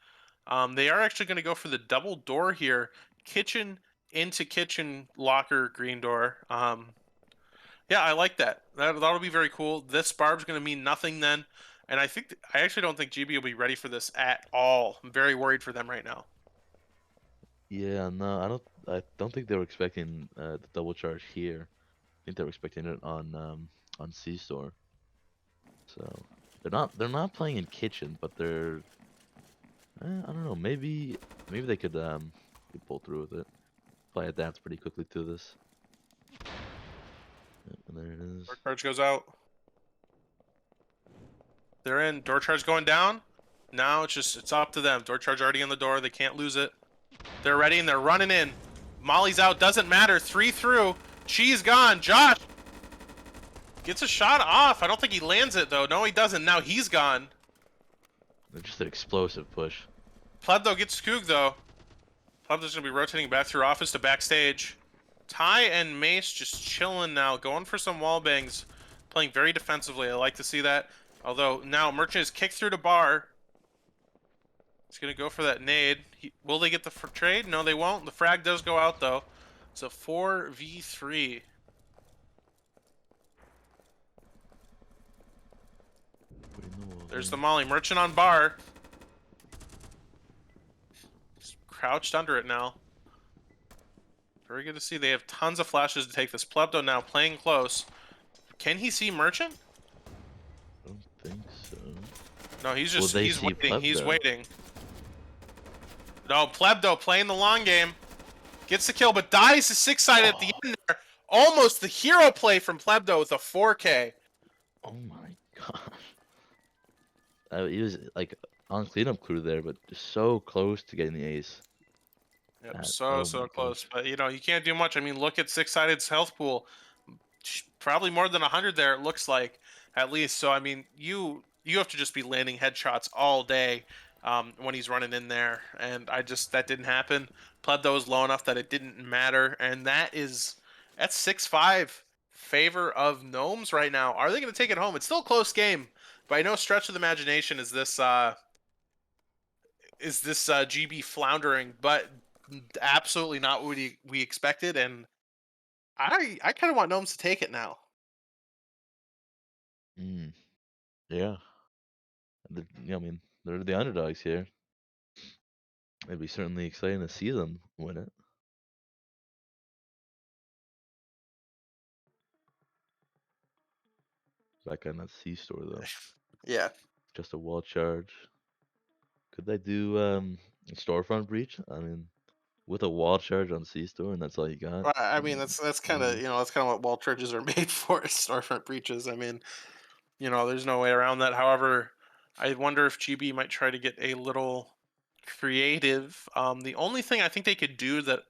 They are actually going to go for the double door here, kitchen into kitchen locker green door. Yeah, I like that. That'll be very cool. This barb's going to mean nothing then, and I actually don't think GB will be ready for this at all. I'm very worried for them right now. Yeah, no, I don't think they were expecting the double charge here. I think they were expecting it on C store. So they're not playing in kitchen, but I don't know, maybe they could pull through with it. Probably adapt pretty quickly to this. Yep, and there it is. Door charge goes out. They're in. Door charge going down. Now it's up to them. Door charge already in the door. They can't lose it. They're ready and they're running in. Molly's out. Doesn't matter. 3 through. She's gone. Josh gets a shot off. I don't think he lands it though. No, he doesn't. Now he's gone. They're just an explosive push. Plebdo gets Skoog though. Plebdo's gonna be rotating back through office to backstage. Ty and Mace just chilling now, going for some wall bangs, playing very defensively. I like to see that. Although now Merchant is kicked through to bar. He's gonna go for that nade. Will they get the trade? No, they won't. The frag does go out though. It's a 4v3. There's the molly. Merchant on bar. He's crouched under it now. Very good to see. They have tons of flashes to take this. Plebdo now playing close. Can he see Merchant? I don't think so. No, he's Will just they he's see waiting. He's Plebdo? waiting. No, Plebdo playing the long game. Gets the kill, but dies to six-sided at the end there. Almost the hero play from Plebdo with a 4K. Oh my gosh. He was like on cleanup crew there, but just so close to getting the ace. Yep, Oh so my close. gosh. But, you know, you can't do much. I mean, look at six-sided's health pool. Probably more than 100 there, it looks like, at least. So, I mean, you have to just be landing headshots all day when he's running in there. And that didn't happen. Plebdo was low enough that it didn't matter. And that's 6-5 favor of Gnomes right now. Are they going to take it home? It's still a close game. By no stretch of the imagination is this GB floundering, but absolutely not what we expected. And I kind of want Gnomes to take it now. Mm, yeah. I mean, they're the underdogs here. It'd be certainly exciting to see them win it. Back on that C store though. Yeah. Just a wall charge. Could they do storefront breach? I mean, with a wall charge on C store and that's all you got. I mean, that's kind of Maybe. that's kind of what wall churches are made for, storefront breaches. I mean, there's no way around that. However, I wonder if GB might try to get a little creative. The only thing I think they could do that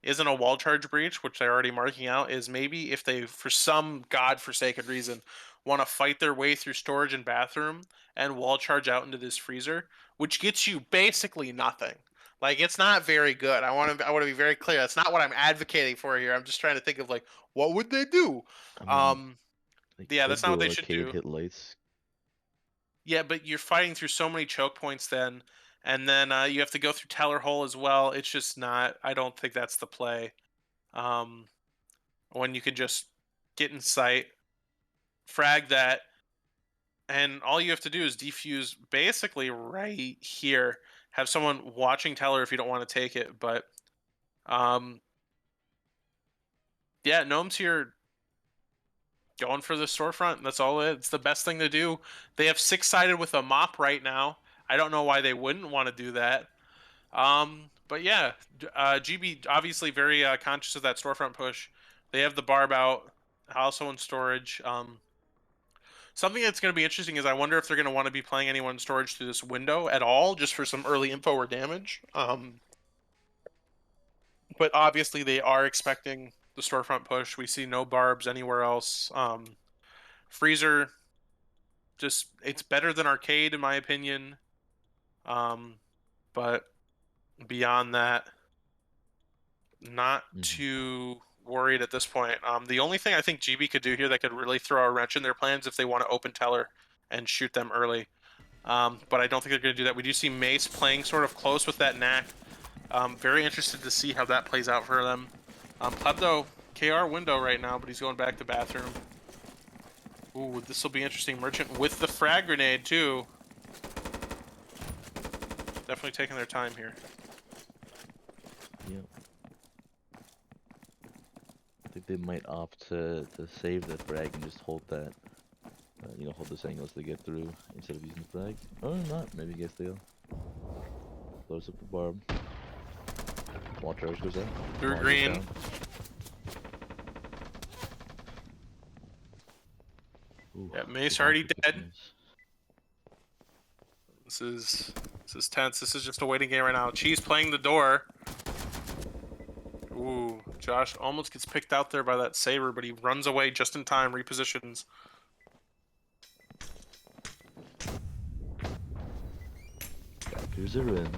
isn't a wall charge breach, which they're already marking out, is maybe if they, for some godforsaken reason, want to fight their way through storage and bathroom and wall charge out into this freezer, which gets you basically nothing. Like, it's not very good. I want to be very clear. That's not what I'm advocating for here. I'm just trying to think of, like, what would they do? I mean, Um, they yeah, could that's not what do they should arcade do. hit lights. Yeah, but you're fighting through so many choke points then, and then you have to go through Teller Hole as well. It's just not. I don't think that's the play. Um, when you can just get in sight, frag that, and all you have to do is defuse basically right here. Have someone watching Teller if you don't want to take it, but um, yeah, Gnomes here going for the storefront. That's all it's the best thing to do. They have six-sided with a mop right now. I don't know why they wouldn't want to do that. But yeah, GB obviously very conscious of that storefront push. They have the barb out, also in storage. Something that's going to be interesting is I wonder if they're going to want to be playing anyone in storage through this window at all, just for some early info or damage. But obviously they are expecting the storefront push. We see no barbs anywhere else. Freezer, just it's better than arcade in my opinion. But beyond that, not Hmm. too worried at this point. The only thing I think GB could do here that could really throw a wrench in their plans if they want to open Teller and shoot them early. But I don't think they're going to do that. We do see Mace playing sort of close with that knack. Very interested to see how that plays out for them. Plebdo, KR window right now, but he's going back to bathroom. Ooh, this will be interesting. Merchant with the frag grenade, too. Definitely taking their time here. Yep. I think they might opt to save the frag and just hold that. Hold this angles to get through instead of using the frag. Or not. Maybe guess they'll close up the barb. Wall charge goes out. Through Molly goes green. down. Ooh, Yeah, Mace good knock already with the dead. Mace. This is tense. This is just a waiting game right now. Cheese playing the door. Ooh, Josh almost gets picked out there by that saber, but he runs away just in time, repositions. Backers are in.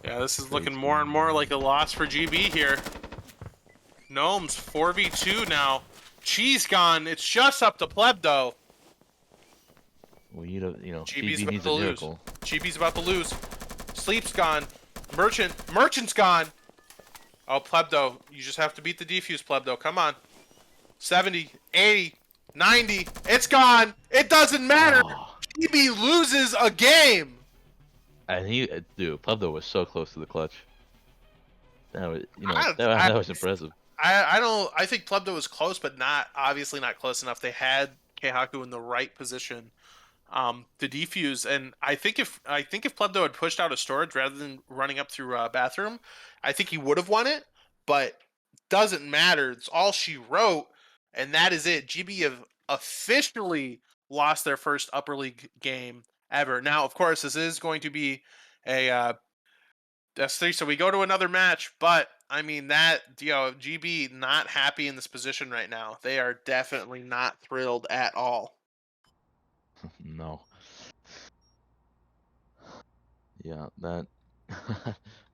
Yeah, this is looking Trade's more and going more down. like a loss for GB here. Gnomes 4v2 now. Cheese gone. It's just up to Plebdo. We need a, GB's GB about needs to a lose. miracle. GB's about to lose. Sleep's gone. Merchant's gone. Oh, Plebdo, you just have to beat the defuse, Plebdo. Come on. 70, 80, 90. It's gone. It doesn't matter. Oh, GB loses a game. and dude, Pablo was so close to the clutch. That was, I, I, that was impressive. I don't. I think Plebdo was close, but not obviously not close enough. They had Keihaku in the right position to defuse, and I think if Plebdo had pushed out a storage rather than running up through bathroom, I think he would have won it. But doesn't matter. It's all she wrote, and that is it. GB have officially lost their first upper league game ever. Now, of course, this is going to be a that's three. So we go to another match, but I mean that GB not happy in this position right now. They are definitely not thrilled at all. No. Yeah, that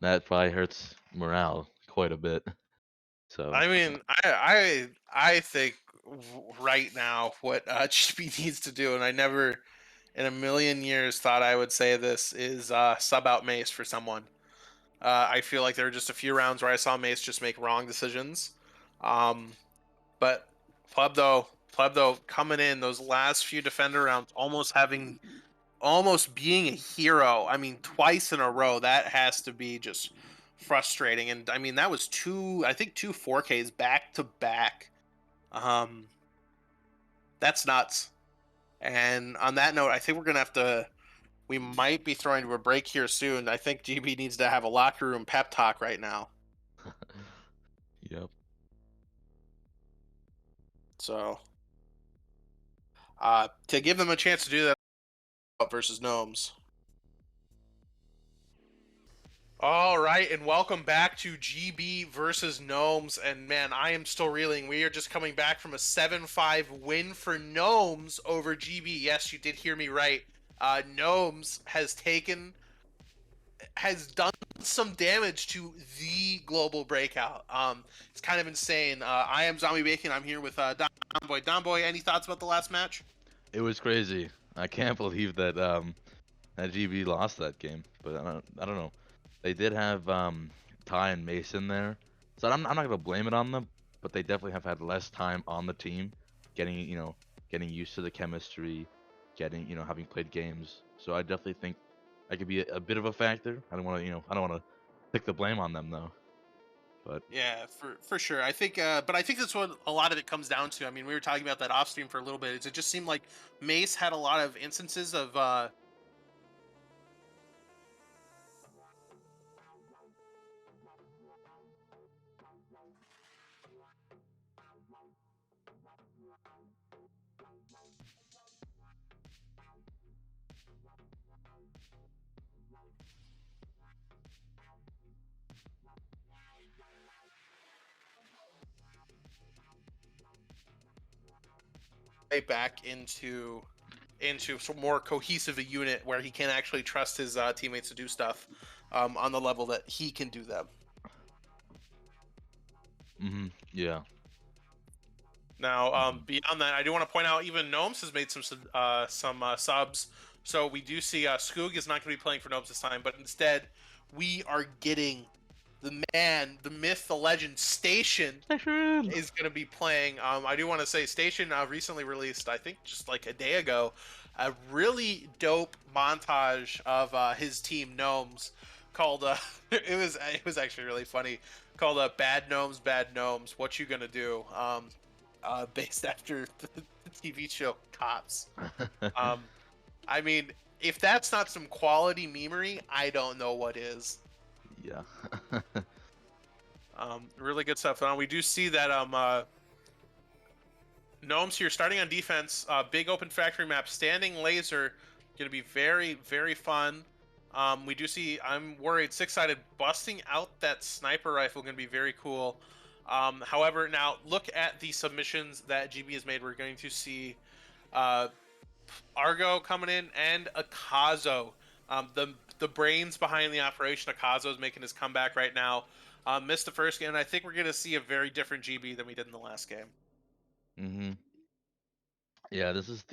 that probably hurts morale quite a bit. So, I mean, I think right now what GB needs to do, and I never in a million years thought I would say this, is sub out Mace for someone. I feel like there were just a few rounds where I saw Mace just make wrong decisions. Um, but Plebdo coming in those last few defender rounds, almost being a hero. I mean, twice in a row. That has to be just frustrating. And I mean, that was I think two 4Ks back to back. Um, that's nuts. And on that note, I think we're gonna have to. We might be throwing to a break here soon. I think GB needs to have a locker room pep talk right now. yep. So, to give them a chance to do that versus Gnomes. All right, and welcome back to GB versus Gnomes. And man, I am still reeling. We are just coming back from a 7-5 win for Gnomes over GB. Yes, you did hear me right. Gnomes has done some damage to the global breakout. It's kind of insane. I am Zombie Bacon. I'm here with Don Boy. Don Boy, any thoughts about the last match? It was crazy. I can't believe that that GB lost that game. But I don't know. They did have Ty and Mason there, so I'm not gonna blame it on them. But they definitely have had less time on the team, getting getting used to the chemistry, getting having played games. So I definitely think that could be a bit of a factor. I don't want to I don't want to pick the blame on them though. But Yeah, for sure. I think, but I think that's what a lot of it comes down to. I mean, we were talking about that off stream for a little bit. It just seemed like Mace had a lot of instances of back into some more cohesive a unit where he can actually trust his teammates to do stuff on the level that he can do them. yeah. Now, hmm beyond that, I do want to point out even Gnomes has made some subs. So we do see Skoog is not going to be playing for Gnomes this time, but instead we are getting the man, the myth, the legend, Station Station. is going to be playing. I do want to say Station recently released, I think just like a day ago, a really dope montage of his team Gnomes called. It was actually really funny. Called Bad Gnomes, Bad Gnomes. What you gonna do? Based after the TV show Cops. Um, I mean, if that's not some quality memery, I don't know what is. yeah. Really good stuff. We do see that Gnomes here starting on defense. Big open factory map, standing laser, going to be very very fun. We do see. I'm worried. Six-sided busting out that sniper rifle going to be very cool. However, now look at the submissions that GB has made. We're going to see uh, Argo coming in and Akazo. The brains behind the operation. Akazo is making his comeback right now. Missed the first game, and I think we're going to see a very different GB than we did in the last game. hmm Yeah, this is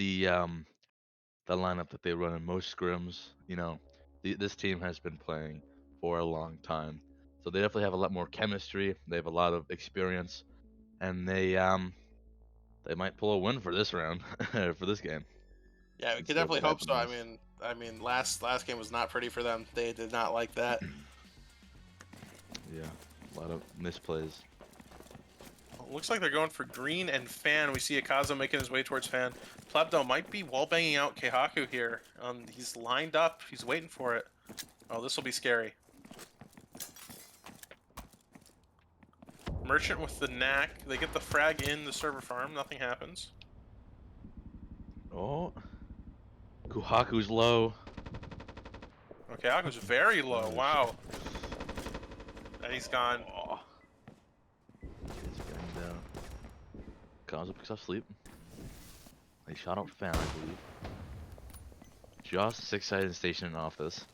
the lineup that they run in most scrims. You know, this team has been playing for a long time, so they definitely have a lot more chemistry. They have a lot of experience, and they might pull a win for this round, for this game, Yeah, we could instead of definitely what hope happened so. last. I mean, last game was not pretty for them. They did not like that. Yeah, a lot of misplays. Looks like they're going for green and Fan. We see Akazo making his way towards Fan. Plebdo might be wall banging out Keihaku here. He's lined up. He's waiting for it. Oh, this will be scary. Merchant with the knack. They get the frag in the server farm. Nothing happens. Oh, Kuhaku's low. Okay, Keihaku's very low. Nice. Wow. And he's gone. Oh, kids are getting down. Kazu picks up sleep. They shot out Fan, I believe. Just 6-sided station in office.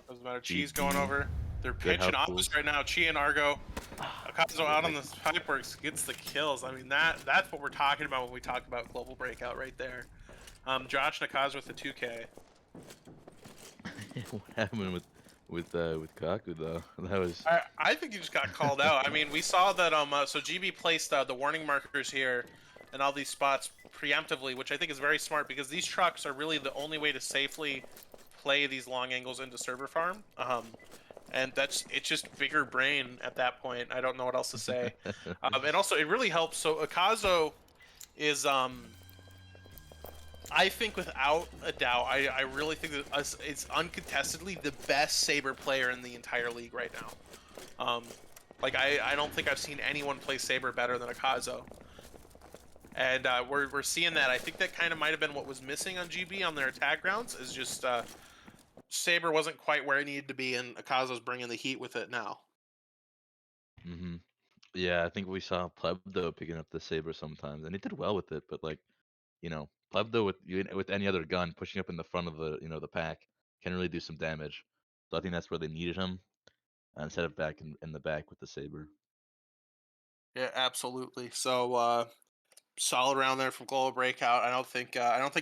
Doesn't matter. Chi's going GG. over. They're Good pinching help office pools. right now. Chi and Argo. Akazo out on Like, the pipeworks gets the kills. I mean that's what we're talking about when we talk about global breakout right there. Josh and Akazo with the 2K. what happened with Kaku though? That was. I think he just got called out. I mean, we saw that so GB placed the warning markers here and all these spots preemptively, which I think is very smart because these trucks are really the only way to safely play these long angles into server farm. And it's just bigger brain at that point. I don't know what else to say. And also it really helps. So Akazo is I think without a doubt, I really think that it's uncontestedly the best Saber player in the entire league right now. Like I don't think I've seen anyone play Saber better than Akazo. And we're seeing that. I think that kind of might have been what was missing on GB on their attack grounds is just Saber wasn't quite where it needed to be, and Akazo's bringing the heat with it now. hmm Yeah, I think we saw Plebdo picking up the saber sometimes, and he did well with it. But like, Plebdo with any other gun pushing up in the front of the pack can really do some damage. So I think that's where they needed him, instead of back in the back with the saber. Yeah, absolutely. So solid round there from Global Breakout. I don't think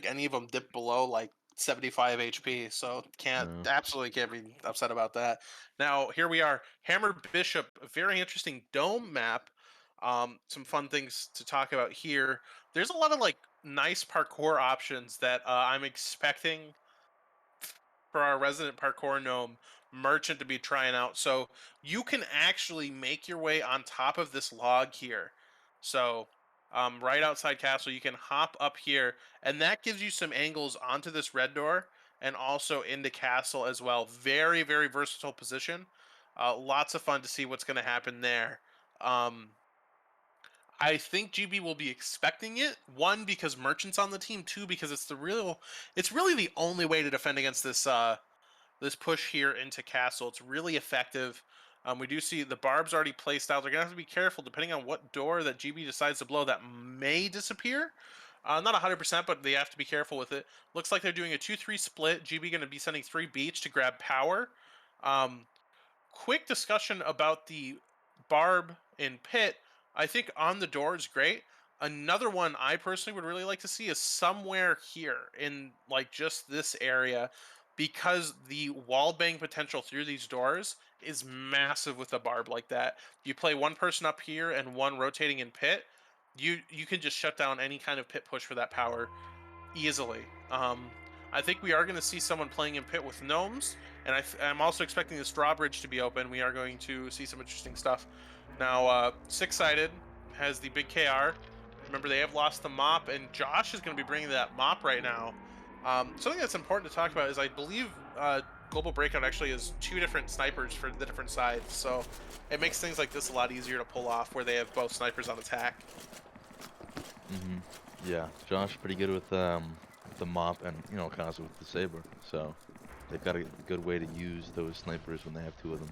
any of them dipped below like 75 HP. So No. absolutely can't be upset about that. Now here we are, Hammer Bishop, a very interesting dome map. Some fun things to talk about here. There's a lot of like nice parkour options that I'm expecting for our resident parkour gnome merchant to be trying out. So you can actually make your way on top of this log here. So right outside castle, you can hop up here, and that gives you some angles onto this red door and also into castle as well. Very, very versatile position. Lots of fun to see what's going to happen there. Um, I think GB will be expecting it. One, because merchants on the team. Two, because it's really the only way to defend against this push here into castle. It's really effective. We do see the barbs already placed out. They're gonna have to be careful depending on what door that GB decides to blow. That may disappear. Not 100%, but they have to be careful with it. Looks like they're doing a 2-3 split. GB going to be sending 3 beach to grab power. Um, Quick discussion about the barb in pit. I think on the door is great. Another one I personally would really like to see is somewhere here in like just this area, because the wall bang potential through these doors is massive with a barb like that. You play one person up here and one rotating in pit, you can just shut down any kind of pit push for that power easily. I think we are going to see someone playing in pit with gnomes, and I'm also expecting this drawbridge to be open. We are going to see some interesting stuff. Now, Six-Sided has the big KR. Remember, they have lost the mop, and Josh is going to be bringing that mop right now. Something that's important to talk about is I believe Global Breakout actually has 2 different snipers for the different sides, so it makes things like this a lot easier to pull off where they have both snipers on attack. Yeah, Josh pretty good with the mop and Kazu with the saber. So they've got a good way to use those snipers when they have 2 of them.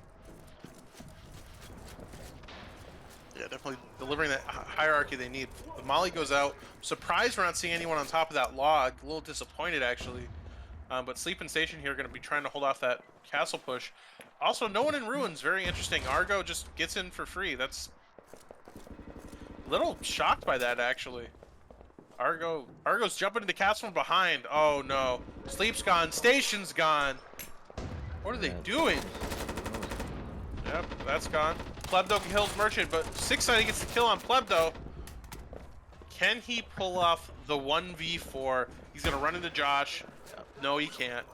Yeah, definitely delivering that hierarchy they need. The Molly goes out. Surprised we're not seeing anyone on top of that log. A little disappointed, actually. But Sleep and Station here are going to be trying to hold off that castle push. Also, no one in ruins. Very interesting. Argo just gets in for free. That's a little shocked by that, actually. Argo's jumping into castle from behind. Oh no. Sleep's gone. Station's gone. What are they Yeah, doing? that was Yep, that's gone. Plebdo kills Merchant, but 690 gets the kill on Plebdo. Can he pull off the 1v4? He's gonna run into Josh. No, he can't.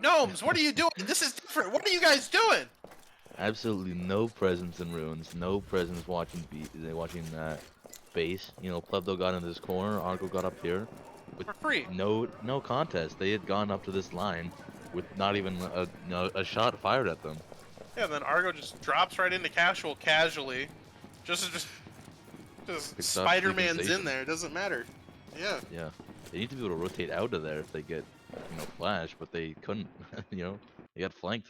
Gnomes, what are you doing? This is different. What are you guys doing? absolutely no presence in ruins, no presence watching watching base. You know, Plebdo got in this corner, Argo got up here with For free. no contest. They had gone up to this line with not even a shot fired at them. Yeah, then Argo just drops right into casually. Just Picks off sleeping Spider-Man's in station. there. It doesn't matter. Yeah. Yeah, they need to be able to rotate out of there if they get flash, but they couldn't. They got flanked.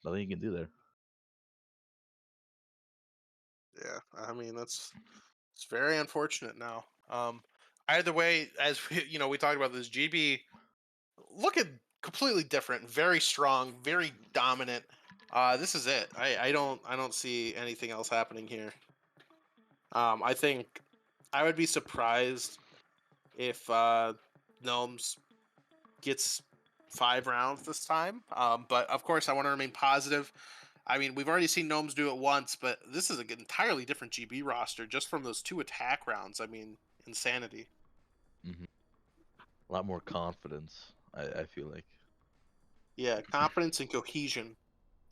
Nothing you can do there. Yeah. I mean, it's very unfortunate now. Either way, as we talked about this, GB looking completely different, very strong, very dominant. This is it. I don't see anything else happening here. I think I would be surprised if Gnomes gets 5 rounds this time. But of course, I want to remain positive. I mean, we've already seen Gnomes do it once, but this is an entirely different GB roster just from those 2 attack rounds. I mean, insanity. Hmm. A lot more confidence. I feel like. Yeah, confidence and cohesion.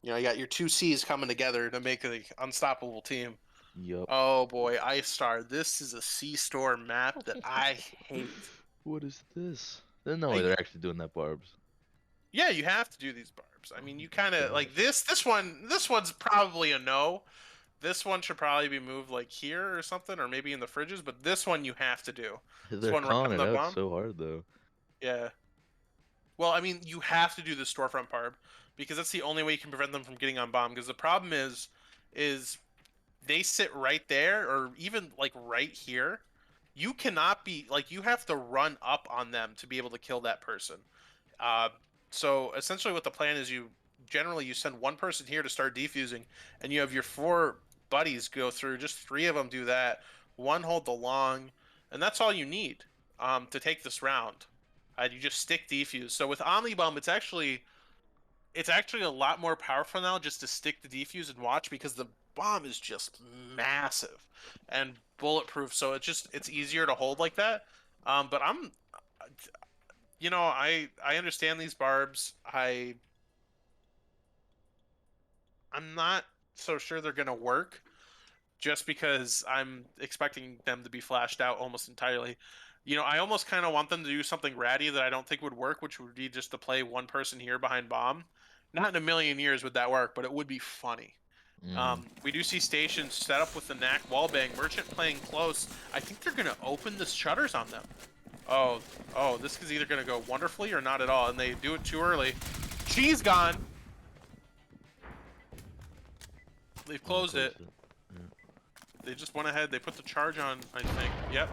You got your 2 C's coming together to make an unstoppable team. Yup. Oh boy, Ice Star. This is a C-store map that I hate. What is this? There's no way I, they're actually doing that, Barbs. yeah, you have to do these barbs. I mean, you kind of God. like this. This one's probably a no. This one should probably be moved like here or something, or maybe in the fridges. But this one you have to do. This They're one right calling on it the out bomb. so hard though. Yeah. Well, I mean, you have to do the storefront barb because that's the only way you can prevent them from getting on bomb. Because the problem is they sit right there, or even like right here. You cannot be like you have to run up on them to be able to kill that person. Uh, so essentially, what the plan is, you send one person here to start defusing, and you have your 4 buddies go through. Just 3 of them do that. One hold the long, and that's all you need to take this round. You just stick defuse. So with Omnibomb, it's actually a lot more powerful now just to stick the defuse and watch because the bomb is just massive and bulletproof. So it's easier to hold like that. But I understand these barbs. I'm not so sure they're gonna work just because I'm expecting them to be flashed out almost entirely. I almost kind of want them to do something ratty that I don't think would work, which would be just to play one person here behind bomb. Not in a million years would that work, but it would be funny. Mm. We do see stations set up with the knack wallbang. Merchant playing close. I think they're gonna open the shutters on them. Oh, this is either gonna go wonderfully or not at all, and they do it too early. She's gone. They've Oh, closed close it. it. Yeah. They just went ahead. They put the charge on, I think. Yep.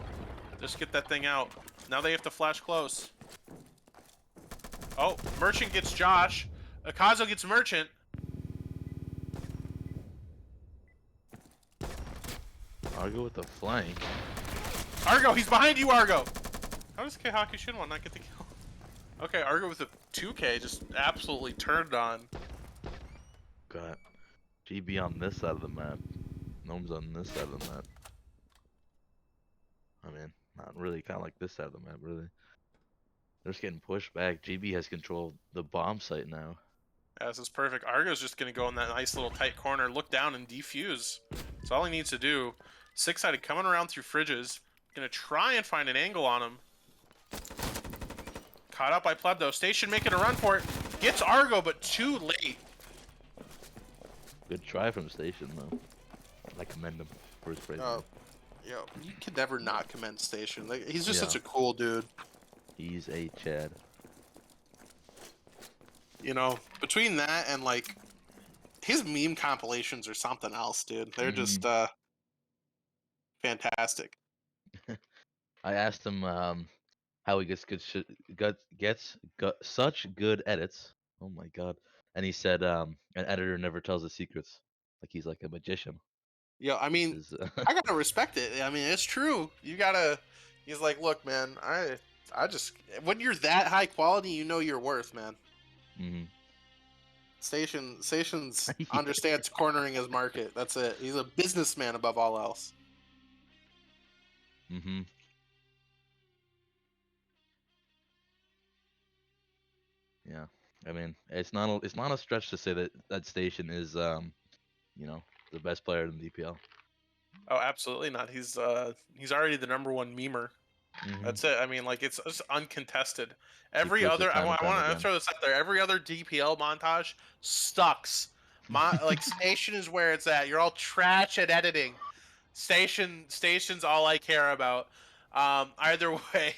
Just get that thing out. Now they have to flash close. Oh, Merchant gets Josh. Akazo gets Merchant. Argo with the flank. Argo, he's behind you, Argo. How does Keihaki Shinwan not get the kill? Okay, Argo with a 2K just absolutely turned on. Got GB on this side of the map. Gnomes on this side of the map. I mean, not really. Kind of like this side of the map, really. They're just getting pushed back. GB has control of the bomb site now. Yeah, this is perfect. Argo's just going to go in that nice little tight corner, look down, and defuse. That's all he needs to do. 6-sided coming around through fridges. Going to try and find an angle on him. Caught up by Plebdo. Station making a run for it. Gets Argo, but too late. Good try from Station, though. I commend him for his praise. Oh, yo, you can never not commend Station. Like, he's just Yeah. such a cool dude. He's a Chad. Between that and like his meme compilations are something else, dude. They're just Mhm. fantastic. I asked him how he gets such good edits. Oh my god! And he said an editor never tells his secrets. Like he's like a magician. Yo, I This mean, is I gotta respect it. I mean, it's true. You gotta He's like, look, man, I just when you're that high quality, you know your worth, man. Hmm. Stations Yeah. understands cornering his market. That's it. He's a businessman above all else. Hmm. Yeah. I mean, it's not a stretch to say that that Station is you know, the best player in the DPL. Oh, absolutely not. He's already the number one memer. Hmm. That's it. I mean, like it's uncontested. He Every proves it other, time and I time want to again. throw this out there. Every other DPL montage sucks. Like Station is where it's at. You're all trash at editing. Station's all I care about. Either way,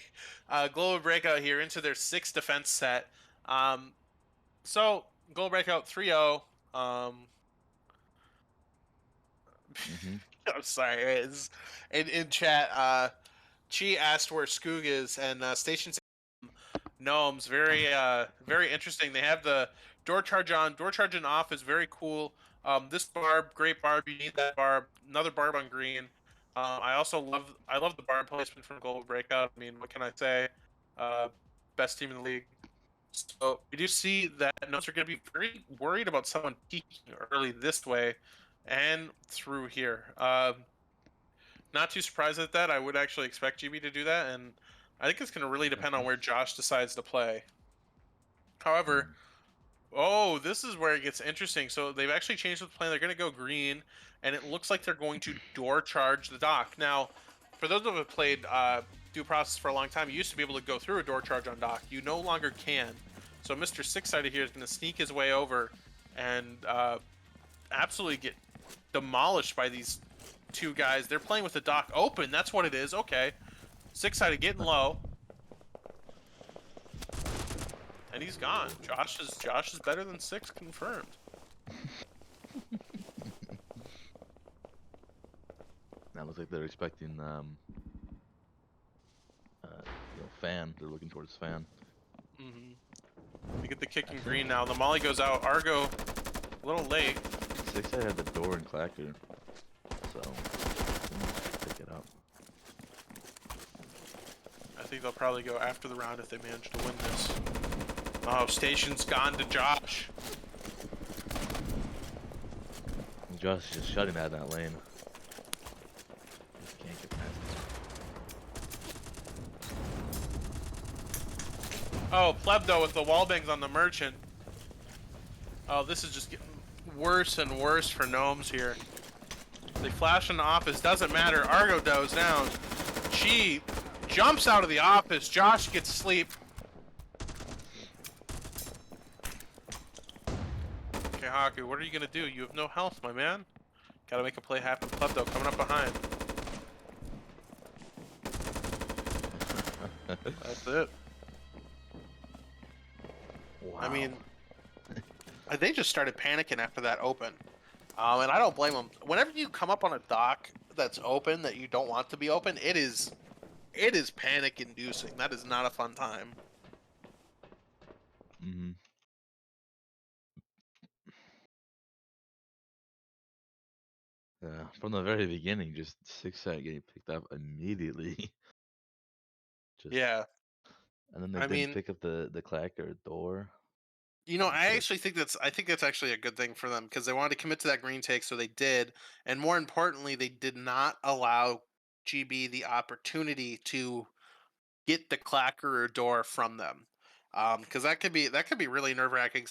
Global Breakout here into their sixth defense set. Um, so Global Breakout 3-0. Hmm. I'm sorry. In chat, Chi asked where Skoog is, and Station Gnomes. Very interesting. They have the door charge on. Door charging off is very cool. This barb, great barb. You need that barb. Another barb on green. I love the barb placement from Global Breakout. I mean, what can I say? Uh, Best team in the league. So we do see that Gnomes are going to be very worried about someone peeking early this way and through here. Not too surprised at that. I would actually expect GB to do that, and I think it's going to really depend on where Josh decides to play. However, oh, this is where it gets interesting. So they've actually changed the plan. They're going to go green, and it looks like they're going to door charge the dock. Now, for those who have played due process for a long time, you used to be able to go through a door charge on dock. You no longer can. So Mr. Six-Sided here is going to sneak his way over and absolutely get demolished by these two guys. They're playing with the dock open. That's what it is. Okay. Six-Sided getting low. And he's gone. Josh is better than six, confirmed. That looks like they're expecting Fan. They're looking towards Fan. Mm-hmm. We get the kick in green now. The molly goes out. Argo, a little late. Six I had the door and clacker, so pick it up. I think they'll probably go after the round if they manage to win this. Oh, Station's gone to Josh. Josh is just shutting out that lane. Just can't get past Oh, Plebdo with the wallbangs on the merchant. Oh, this is just getting worse and worse for Gnomes here. They flash in the office. Doesn't matter. Argo goes down. Chi jumps out of the office. Josh gets sleep. Okay, Haku, what are you gonna do? You have no health, my man. Gotta make a play happen. Plebdo coming up behind. That's it. Wow. I mean, they just started panicking after that open. And I don't blame them. Whenever you come up on a dock that's open that you don't want to be open, it is panic inducing. That is not a fun time. Hmm. Yeah, from the very beginning, just six set getting picked up immediately. Just Yeah. and then they I didn't mean, pick up the clacker door. I Instead, actually think that's actually a good thing for them because they wanted to commit to that green take, so they did. And more importantly, they did not allow GB the opportunity to get the clacker or door from them. Because that could be really nerve wracking.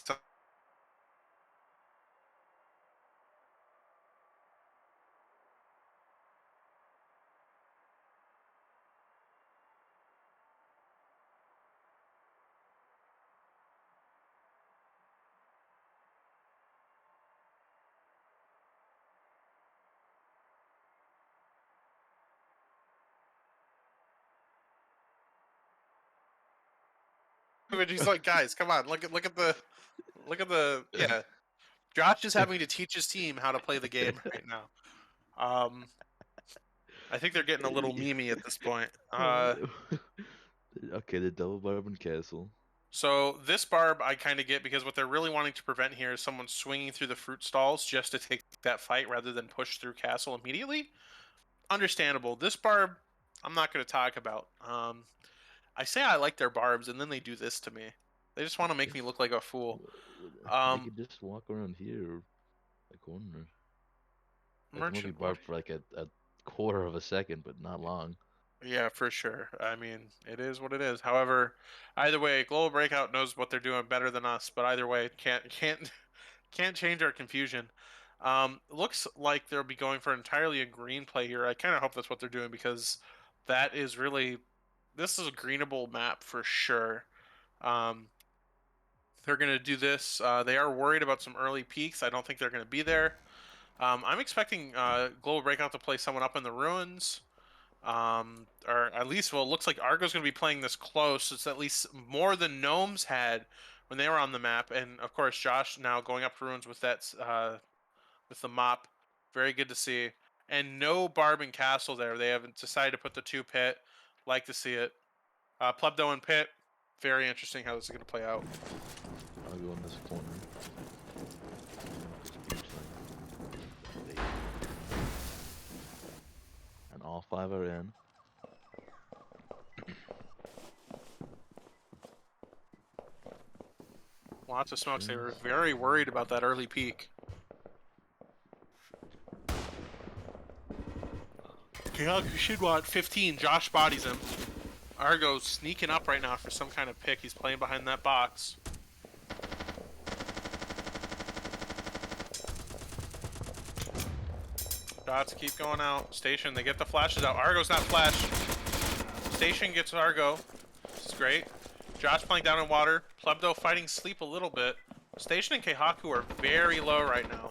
He's like, guys, come on, look at the yeah. Josh is having to teach his team how to play the game right now. Um, I think they're getting a little memey at this point. okay, the double bourbon castle. So this barb I kind of get because what they're really wanting to prevent here is someone swinging through the fruit stalls just to take that fight rather than push through castle immediately. Understandable. This barb I'm not going to talk about. I say I like their barbs, and then they do this to me. They just want to make me look like a fool. They Um, could just walk around here or the corner. Like I'm gonna be Merchant. barbed for like a quarter of a second, but not long. Yeah, for sure. I mean, it is what it is. However, either way, Global Breakout knows what they're doing better than us. But either way, can't change our confusion. Looks like they'll be going for entirely a green play here. I kind of hope that's what they're doing because that is really this is a greenable map for sure. Um, they're gonna do this. They are worried about some early peaks. I don't think they're gonna be there. I'm expecting Global Breakout to play someone up in the ruins. Or at least, well, it looks like Argo's going to be playing this close. It's at least more than Gnomes had when they were on the map, and of course, Josh now going up ruins with that with the mop. Very good to see. And no Barb and Castle there. They haven't decided to put the two pit. Like to see it. Plebdo and Pit. Very interesting how this is going to play out. I'll go in this corner. This beach thing. And all 5 are in. Lots of smokes. They were Just very worried about that early peak. Kyoku should want 15. Josh bodies him. Argo's sneaking up right now for some kind of pick. He's playing behind that box. Shots keep going out. Station, they get the flashes out. Argo's not flashed. Station gets Argo. This is great. Josh playing down in water. Plebdo fighting sleep a little bit. Station and Keihaku are very low right now.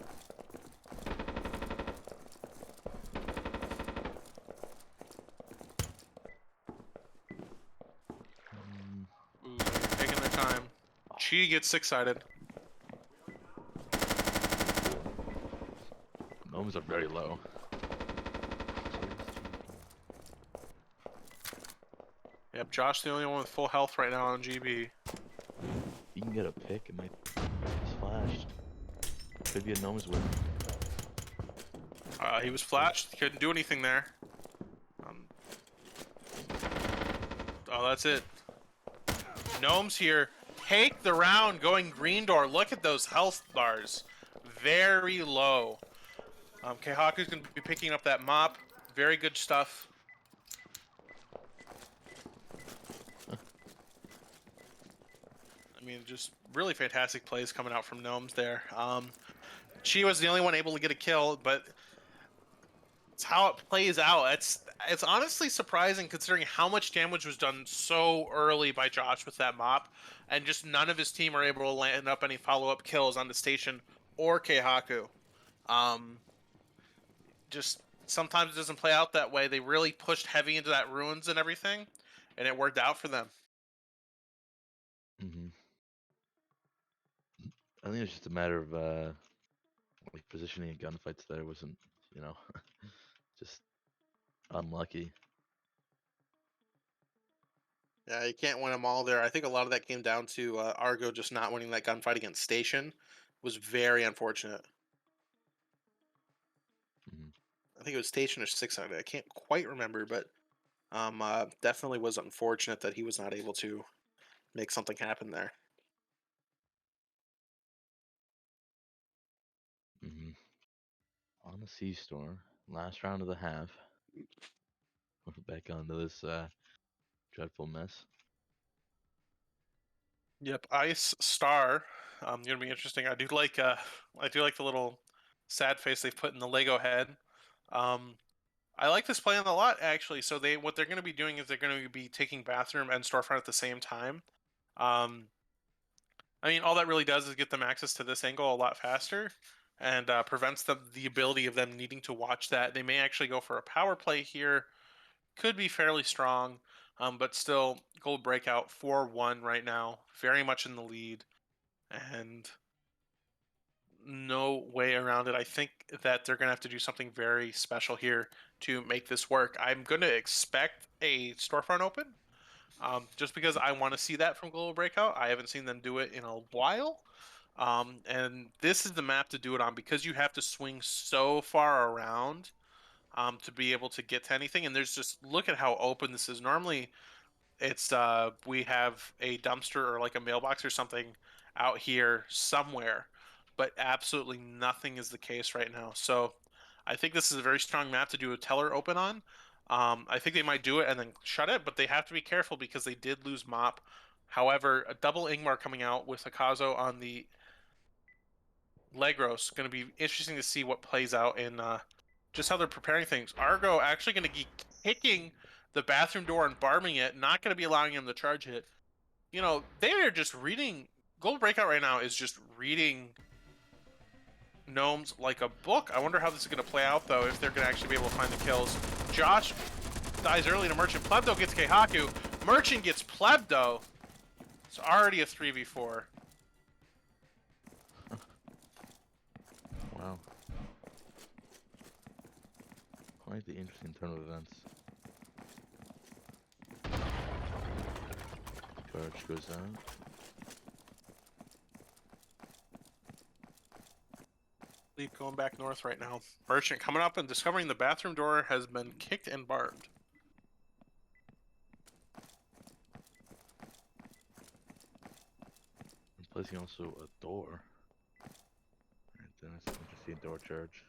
Ooh, taking their time. Chi gets six-sided. Gnomes are very low. Yep, Josh the only one with full health right now on GB. You can get a pick. It might be flashed. Could be a Gnomes win. He was flashed. Couldn't do anything there. Oh, that's it. Gnomes here. Take the round going green door. Look at those health bars. Very low. Keihaku's going to be picking up that mop. Very good stuff. I mean, just really fantastic plays coming out from Gnomes there. Chi was the only one able to get a kill, but it's how it plays out. It's honestly surprising considering how much damage was done so early by Josh with that mop, and just none of his team are able to land up any follow-up kills on the station or Keihaku. Just sometimes it doesn't play out that way. They really pushed heavy into that ruins and everything, and it worked out for them. Hmm. I think it's just a matter of like positioning in gunfights. There wasn't, you know, just unlucky. Yeah, you can't win them all there. I think a lot of that came down to Argo just not winning that gunfight against Station. Was very unfortunate. Hmm. I think it was Station or 600. I can't quite remember, but definitely was unfortunate that he was not able to make something happen there. Hmm. On the C store, last round of the half. We're back onto this dreadful mess. Yep, Ice Star. Gonna be interesting. I do like the little sad face they've put in the Lego head. Um, I like this plan a lot actually. So what they're gonna be doing is they're gonna be taking bathroom and storefront at the same time. Um, I mean, all that really does is get them access to this angle a lot faster, and prevents the ability of them needing to watch that. They may actually go for a power play here. Could be fairly strong, but still, Gold Breakout 4-1 right now, very much in the lead, and no way around it. I think that they're going to have to do something very special here to make this work. I'm going to expect a storefront open, just because I want to see that from Global Breakout. I haven't seen them do it in a while. And this is the map to do it on because you have to swing so far around. to be able to get to anything. And there's just look at how open this is. Normally, it's we have a dumpster or like a mailbox or something out here somewhere, but absolutely nothing is the case right now. So I think this is a very strong map to do a teller open on. I think they might do it and then shut it, but they have to be careful because they did lose Mop. However, a double Ingmar coming out with Akazo on the Legros going to be interesting to see what plays out in just how they're preparing things. Argo actually going to be kicking the bathroom door and barbing it, not going to be allowing him to charge it. You know, they are just reading. Gold Breakout right now is just reading Gnomes like a book. I wonder how this is going to play out, though, if they're going to actually be able to find the kills. Josh dies early to Merchant. Plebdo gets Keihaku. Merchant gets Plebdo. It's already a 3v4. Wow. Quite the interesting turn of events. Charge goes out. Leap going back north right now. Merchant coming up and discovering the bathroom door has been kicked and barbed. Replacing also a door. Alright, then it's an interesting door charge.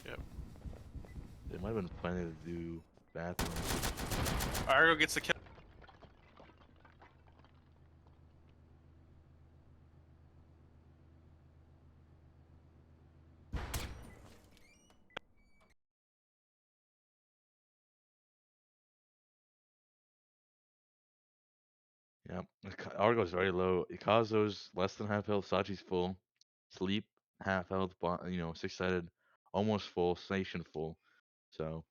Yep. They might have been planning to do bathrooms. Argo gets the kill. Yep. Argo's very low. Ikazo's less than half health. Sachi's full. Sleep half health. Six-sided almost full. Station full. So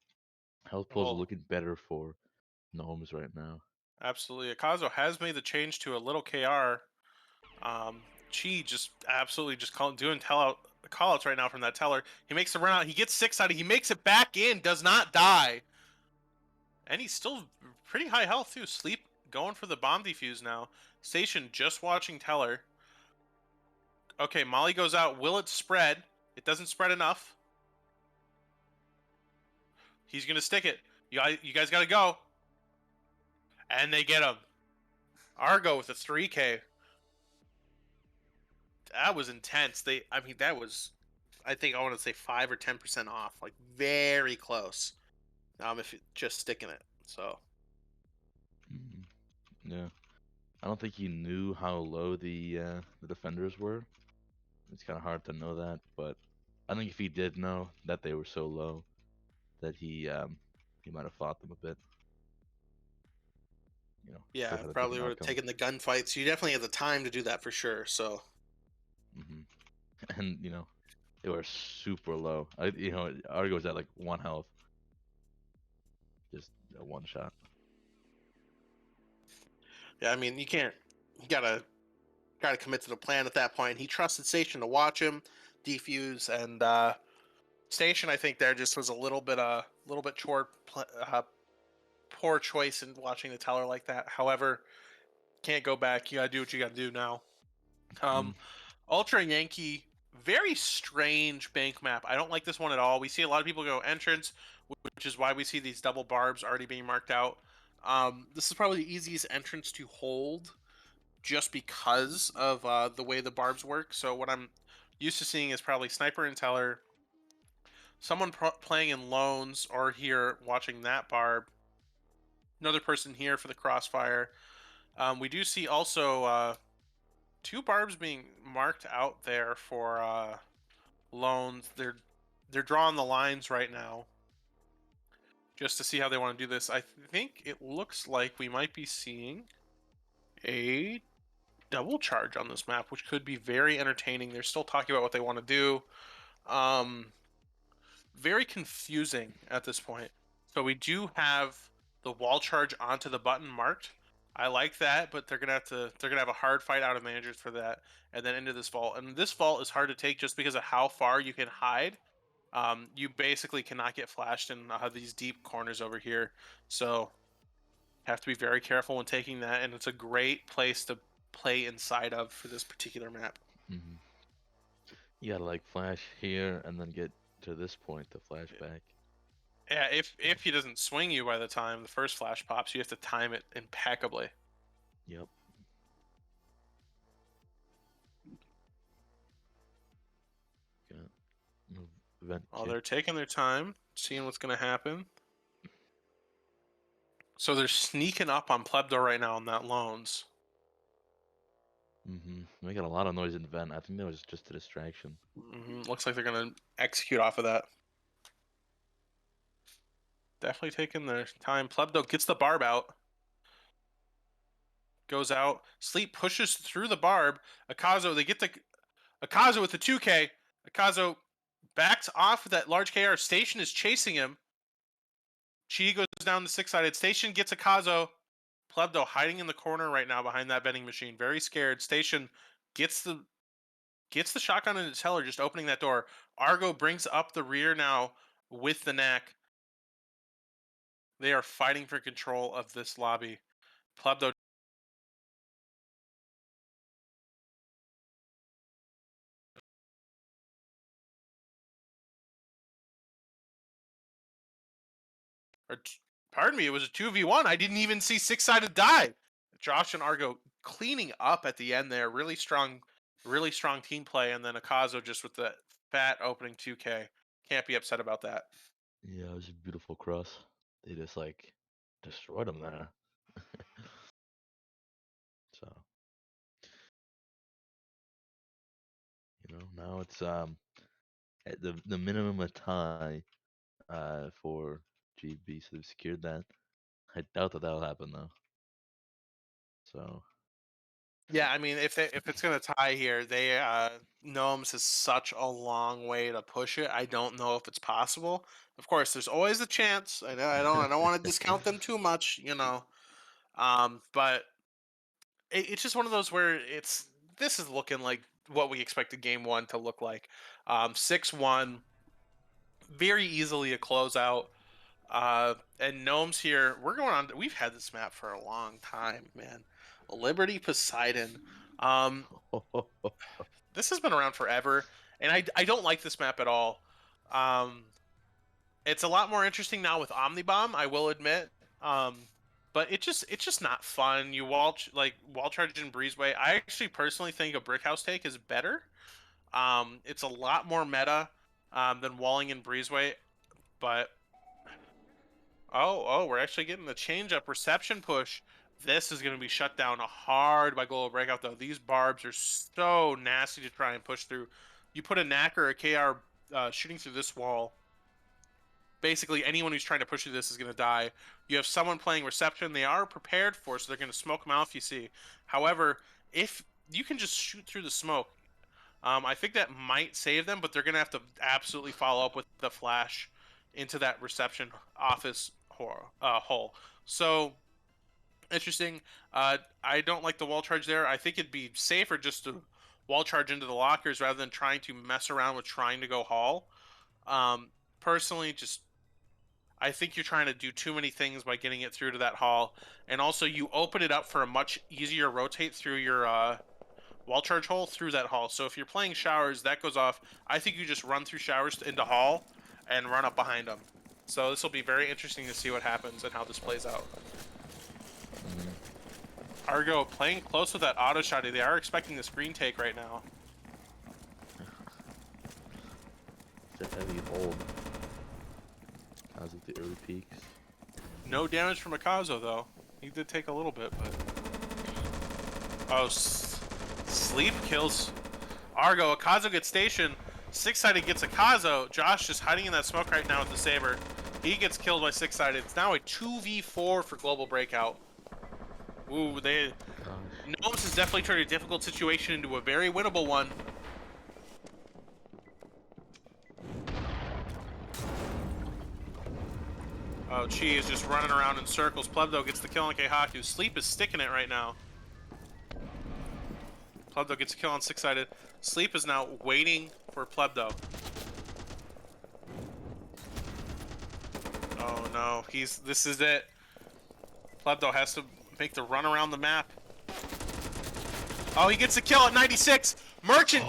health pools are Oh, looking better for Gnomes right now. absolutely. Akazo has made the change to a little KR. Chi just absolutely just doing call outs right now from that teller. He makes the run out. He gets 6-sided. He makes it back in. Does not die. And he's still pretty high health too. Sleep going for the bomb defuse now. Station just watching teller. Okay, Molly goes out. Will it spread? It doesn't spread enough. He's gonna stick it. You guys gotta go. And they get him. Argo with a 3K. That was intense. That was, I think I want to say 5 or 10% off, like very close. If just sticking it. So Mhm. Yeah. I don't think he knew how low the defenders were. It's kind of hard to know that, but I think if he did know that they were so low, that he might have fought them a bit. Could yeah, have had a probably different would have outcome. taken the gunfights. You definitely had the time to do that for sure. So hmm And they were super low. Argo's at like 1 health, just a one shot. yeah, I mean, you can't. You gotta commit to the plan at that point. He trusted Station to watch him defuse, and Station, I think there just was a little bit poor choice in watching the teller like that. However, can't go back. You gotta do what you gotta do now. Mm, Um, Ultra Yankee, very strange bank map. I don't like this one at all. We see a lot of people go entrance, which is why we see these double barbs already being marked out. This is probably the easiest entrance to hold just because of the way the barbs work. So what I'm used to seeing is probably Sniper and Teller, someone playing in Loans, or here watching that barb, another person here for the Crossfire. We do see also two barbs being marked out there for Loans. They're drawing the lines right now just to see how they want to do this. I think it looks like we might be seeing a double charge on this map, which could be very entertaining. They're still talking about what they want to do. Very confusing at this point. So we do have the wall charge onto the button marked. I like that, but they're gonna have a hard fight out of managers for that, and then into this vault. And this vault is hard to take just because of how far you can hide. You basically cannot get flashed in these deep corners over here, so have to be very careful when taking that. And it's a great place to play inside of for this particular map. hmm You gotta like flash here and then get to this point to flash back. Yeah, if he doesn't swing you by the time the first flash pops, you have to time it impeccably. Yep. Got move event Oh, kick. they're taking their time, seeing what's going to happen. So they're sneaking up on Plebdo right now on that loans. Making a lot of noise in vent. I think that was just a distraction. Looks like they're going to execute off of that. Definitely taking their time. Plebdo gets the barb out. Goes out. Sleep pushes through the barb. Akazo, they get the Akazo with the 2K. Akazo backs off with that large KR. Station is chasing him. Chi goes down the six-sided. Station gets Akazo. Plebdo hiding in the corner right now behind that vending machine. Very scared. Station gets the shotgun in the teller, just opening that door. Argo brings up the rear now with the knack. They are fighting for control of this lobby. Plebdo pardon me, it was a 2v1. I didn't even see six-sided die. Josh and Argo cleaning up at the end there. Really strong team play. And then Akazo just with the fat opening 2K. Can't be upset about that. Yeah, it was a beautiful cross. They just like destroyed him there. So, now it's at the minimum a tie for GB, so they've secured that. I doubt that that'll happen though. So, Yeah, I mean, if it's gonna tie here, they Gnomes is such a long way to push it. I don't know if it's possible. Of course, there's always a chance. I know I don't want to discount them too much, but it's just one of those where this is looking like what we expected game one to look like. 6-1, very easily a closeout. And Gnomes here, we're going on. We've had this map for a long time, man. Liberty Poseidon. Um, this has been around forever, and I don't like this map at all. Um, it's a lot more interesting now with Omnibomb, I will admit. But it's just not fun. You wall charge in Breezeway. I actually personally think a brick house take is better. It's a lot more meta than walling in Breezeway, but we're actually getting the change up reception push. This is going to be shut down hard by Global Breakout, though. These barbs are so nasty to try and push through. You put a knack or a KR shooting through this wall. Basically, anyone who's trying to push through this is going to die. You have someone playing reception. They are prepared for, so they're going to smoke them out if you see. However, if you can just shoot through the smoke, I think that might save them, but they're going to have to absolutely follow up with the flash into that reception office hole. So interesting. I don't like the wall charge there. I think it'd be safer just to wall charge into the lockers rather than trying to mess around with trying to go hall. Personally, just I think you're trying to do too many things by getting it through to that hall, and also you open it up for a much easier rotate through your wall charge hole through that hall. So if you're playing showers, that goes off. I think you just run through showers into hall and run up behind them. So this will be very interesting to see what happens and how this plays out. Argo playing close with that auto shotty. They are expecting the screen take right now. it's a heavy hold. How's it the early peaks? No damage from Akazo though. He did take a little bit, but Sleep kills Argo. Akazo gets stationed. Six-sided gets Akazo. Josh just hiding in that smoke right now with the Saber. He gets killed by six-sided. It's now a 2v4 for Global Breakout. Ooh, Gnomes has definitely turned a difficult situation into a very winnable one. Oh, Chi is just running around in circles. Plebdo gets the kill on Keihaku. Sleep is sticking it right now. Plebdo gets a kill on six-sided. Sleep is now waiting for Plebdo. Oh no, this is it. Plebdo has to make the run around the map. Oh, he gets a kill at 96. Merchant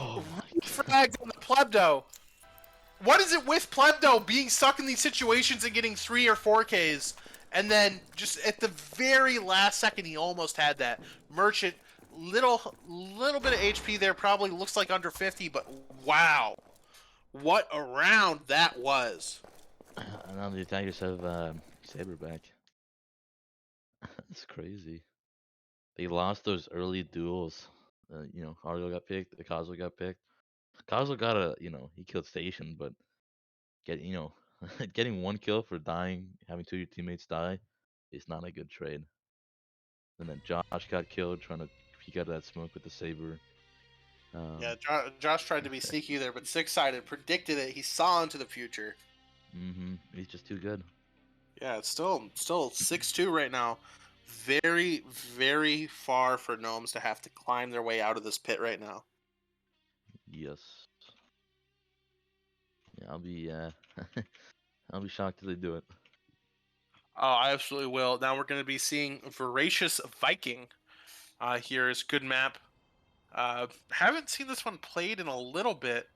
fragged on the Plebdo? What is it with Plebdo being stuck in these situations and getting 3 or 4Ks? And then just at the very last second, he almost had that. Merchant, little bit of HP there, probably looks like under 50, but wow. What a round that was. And now the attackers have Saber back. That's crazy. They lost those early duels. Argo got picked, Akazo got picked. Akazo got he killed Station, but getting one kill for dying, having two of your teammates die, is not a good trade. And then Josh got killed trying to peek out of that smoke with the Saber. Yeah, Josh tried to be sneaky there, but six-sided predicted it. He saw into the future. He's just too good. Yeah, it's still 6-2 right now. Very, very far for Gnomes to have to climb their way out of this pit right now. Yes. Yeah, I'll be I'll be shocked if they do it. Oh, I absolutely will. Now we're going to be seeing Voracious Viking. Here's good map. Haven't seen this one played in a little bit.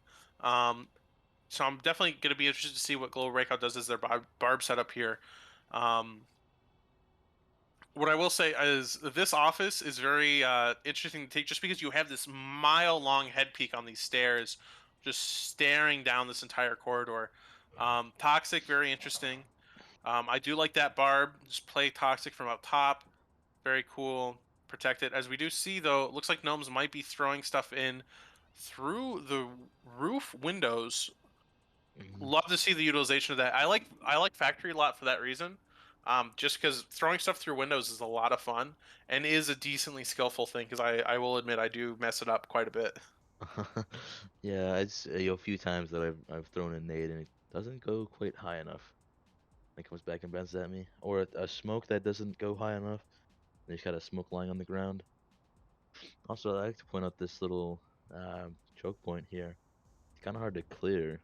So I'm definitely going to be interested to see what Global Breakout does as their barb setup here. What I will say is this office is very interesting to take just because you have this mile-long head peak on these stairs, just staring down this entire corridor. Toxic, very interesting. I do like that barb. Just play Toxic from up top. Very cool. Protect it. As we do see, though, it looks like Gnomes might be throwing stuff in through the roof windows. Love to see the utilization of that. I like Factory a lot for that reason. Just because throwing stuff through windows is a lot of fun and is a decently skillful thing. Because I will admit I do mess it up quite a bit. Yeah, it's a few times that I've thrown a nade and it doesn't go quite high enough. It comes back and bounces at me, or a smoke that doesn't go high enough. And you got a smoke lying on the ground. Also, I like to point out this little choke point here. It's kind of hard to clear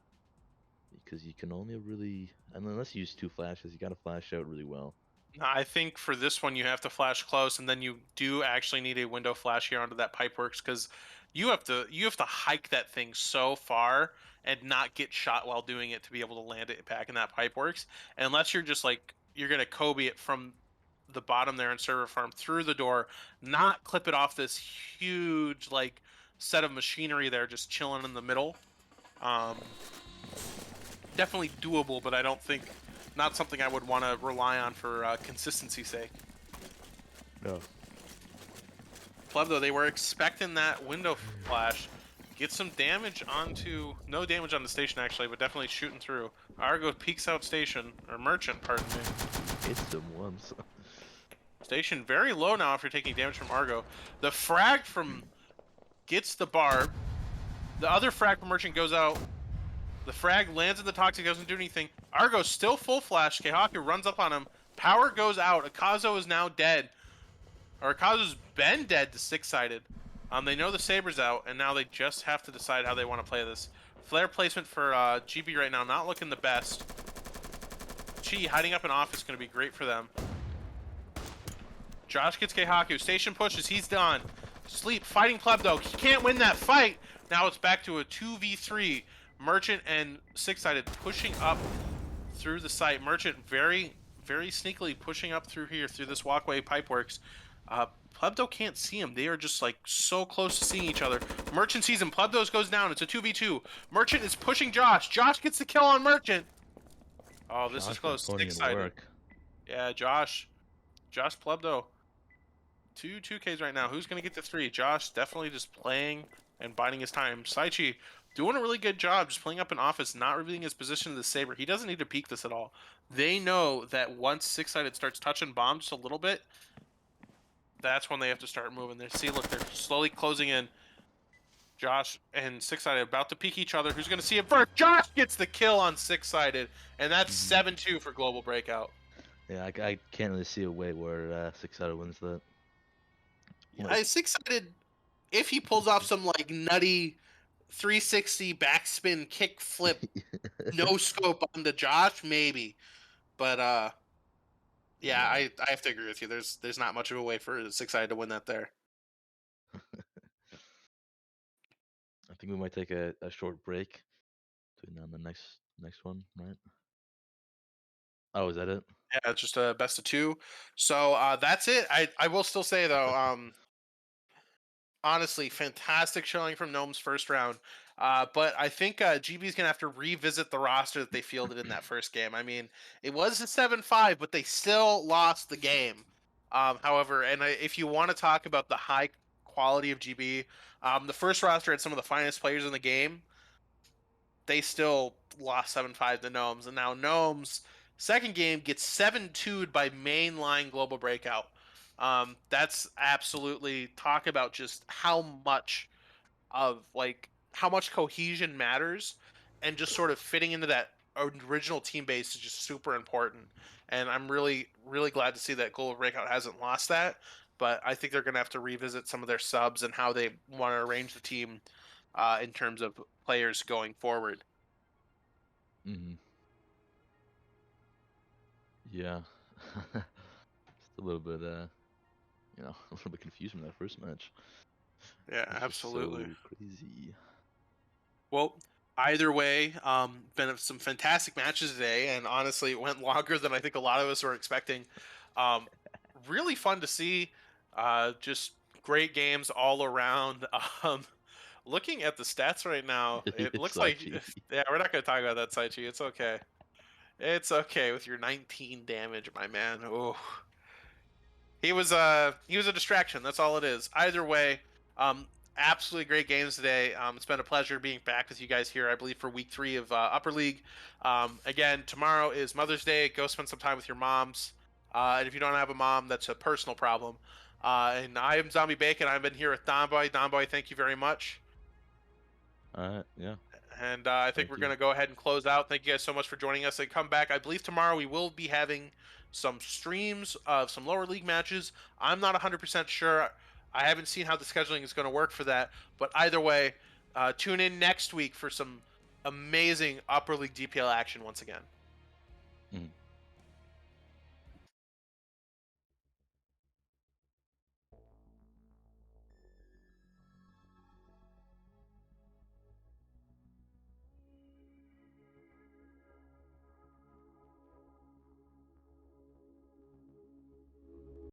because you can only really, unless you use two flashes, you got to flash out really well. I think for this one you have to flash close, and then you do actually need a window flash here onto that pipeworks because you have to hike that thing so far and not get shot while doing it to be able to land it back in that pipeworks. Unless you're just like you're gonna Kobe it from the bottom there in server farm through the door, not clip it off this huge like set of machinery there just chilling in the middle. Um, Definitely doable, but I don't think not something I would want to rely on for consistency's sake. No. Pleb, they were expecting that window flash. Get some damage onto... No damage on the station, actually, but definitely shooting through. Argo peeks out station, or merchant, pardon me. Hits them once. Station very low now after taking damage from Argo. The frag from... gets the barb. The other frag from merchant goes out. The frag lands in the toxic, doesn't do anything. Argo still full flash. Keihaku runs up on him. Power goes out. Akazo is now dead. Or Akazu's been dead to six-sided. They know the Saber's out, and now they just have to decide how they want to play this. Flare placement for GB right now, not looking the best. Chi hiding up in office, going to be great for them. Josh gets Keihaku. Station pushes, he's done. Sleep, fighting Pleb though. He can't win that fight. Now it's back to a 2v3. Merchant and six-sided pushing up through the site. Merchant very, very sneakily pushing up through here, through this walkway pipeworks. Plebdo can't see him. They are just like so close to seeing each other. Merchant sees him. Plebdos goes down. It's a 2v2. Merchant is pushing Josh. Josh gets the kill on Merchant. Oh, this is close. Six-sided. Yeah, Josh Plebdo. Two 2Ks right now. Who's going to get the 3? Josh definitely just playing and biding his time. Saichi doing a really good job just playing up in office, not revealing his position to the Saber. He doesn't need to peek this at all. They know that once six-sided starts touching bombs just a little bit, that's when they have to start moving. They see, look, they're slowly closing in. Josh and six-sided about to peek each other. Who's going to see it first? Josh gets the kill on six-sided, and that's 7-2 for Global Breakout. Yeah, I can't really see a way where six-sided wins that. Yeah, six-sided, if he pulls off some like nutty 360 backspin kick flip no scope onto Josh, maybe. But yeah, I have to agree with you. There's not much of a way for six-sided to win that there. think we might take a short break between now and the next one, right? Oh, is that it? Yeah, it's just a best of two. So that's it. I will still say though, honestly, fantastic showing from Gnomes first round. But I think GB's gonna have to revisit the roster that they fielded in that first game. I mean, it was a 7-5, but they still lost the game. However, and if you want to talk about the high quality of GB, the first roster had some of the finest players in the game. They still lost 7-5 to Gnomes, and now Gnomes second game gets 7-2'd by mainline Global Breakout. That's absolutely talk about just how much of like how much cohesion matters, and just sort of fitting into that original team base is just super important. And I'm really glad to see that Global Breakout hasn't lost that. But I think they're going to have to revisit some of their subs and how they want to arrange the team in terms of players going forward. Hmm. Yeah. Just a little bit, a little bit confused from that first match. Yeah, It's just absolutely. so crazy. Well, either way, been some fantastic matches today, and honestly, it went longer than I think a lot of us were expecting. Um, really fun to see. Just great games all around. Looking at the stats right now, it It's looks like Sachi. yeah, we're not going to talk about that, Saichi. It's okay. It's okay with your 19 damage, my man. Oh, he was a distraction. That's all it is. Either way, um, absolutely great games today. It's been a pleasure being back with you guys here. I believe for week 3 of Upper League. Again, tomorrow is Mother's Day. Go spend some time with your moms. And if you don't have a mom, that's a personal problem. And I am Zombie Bacon. I've been here with Donboy. Donboy, thank you very much. All right, yeah. And I think Thank we're you. going to go ahead and close out. Thank you guys so much for joining us. And come back. I believe tomorrow we will be having some streams of some lower league matches. I'm not 100% sure. I haven't seen how the scheduling is going to work for that. But either way, tune in next week for some amazing upper league DPL action once again. Mhm.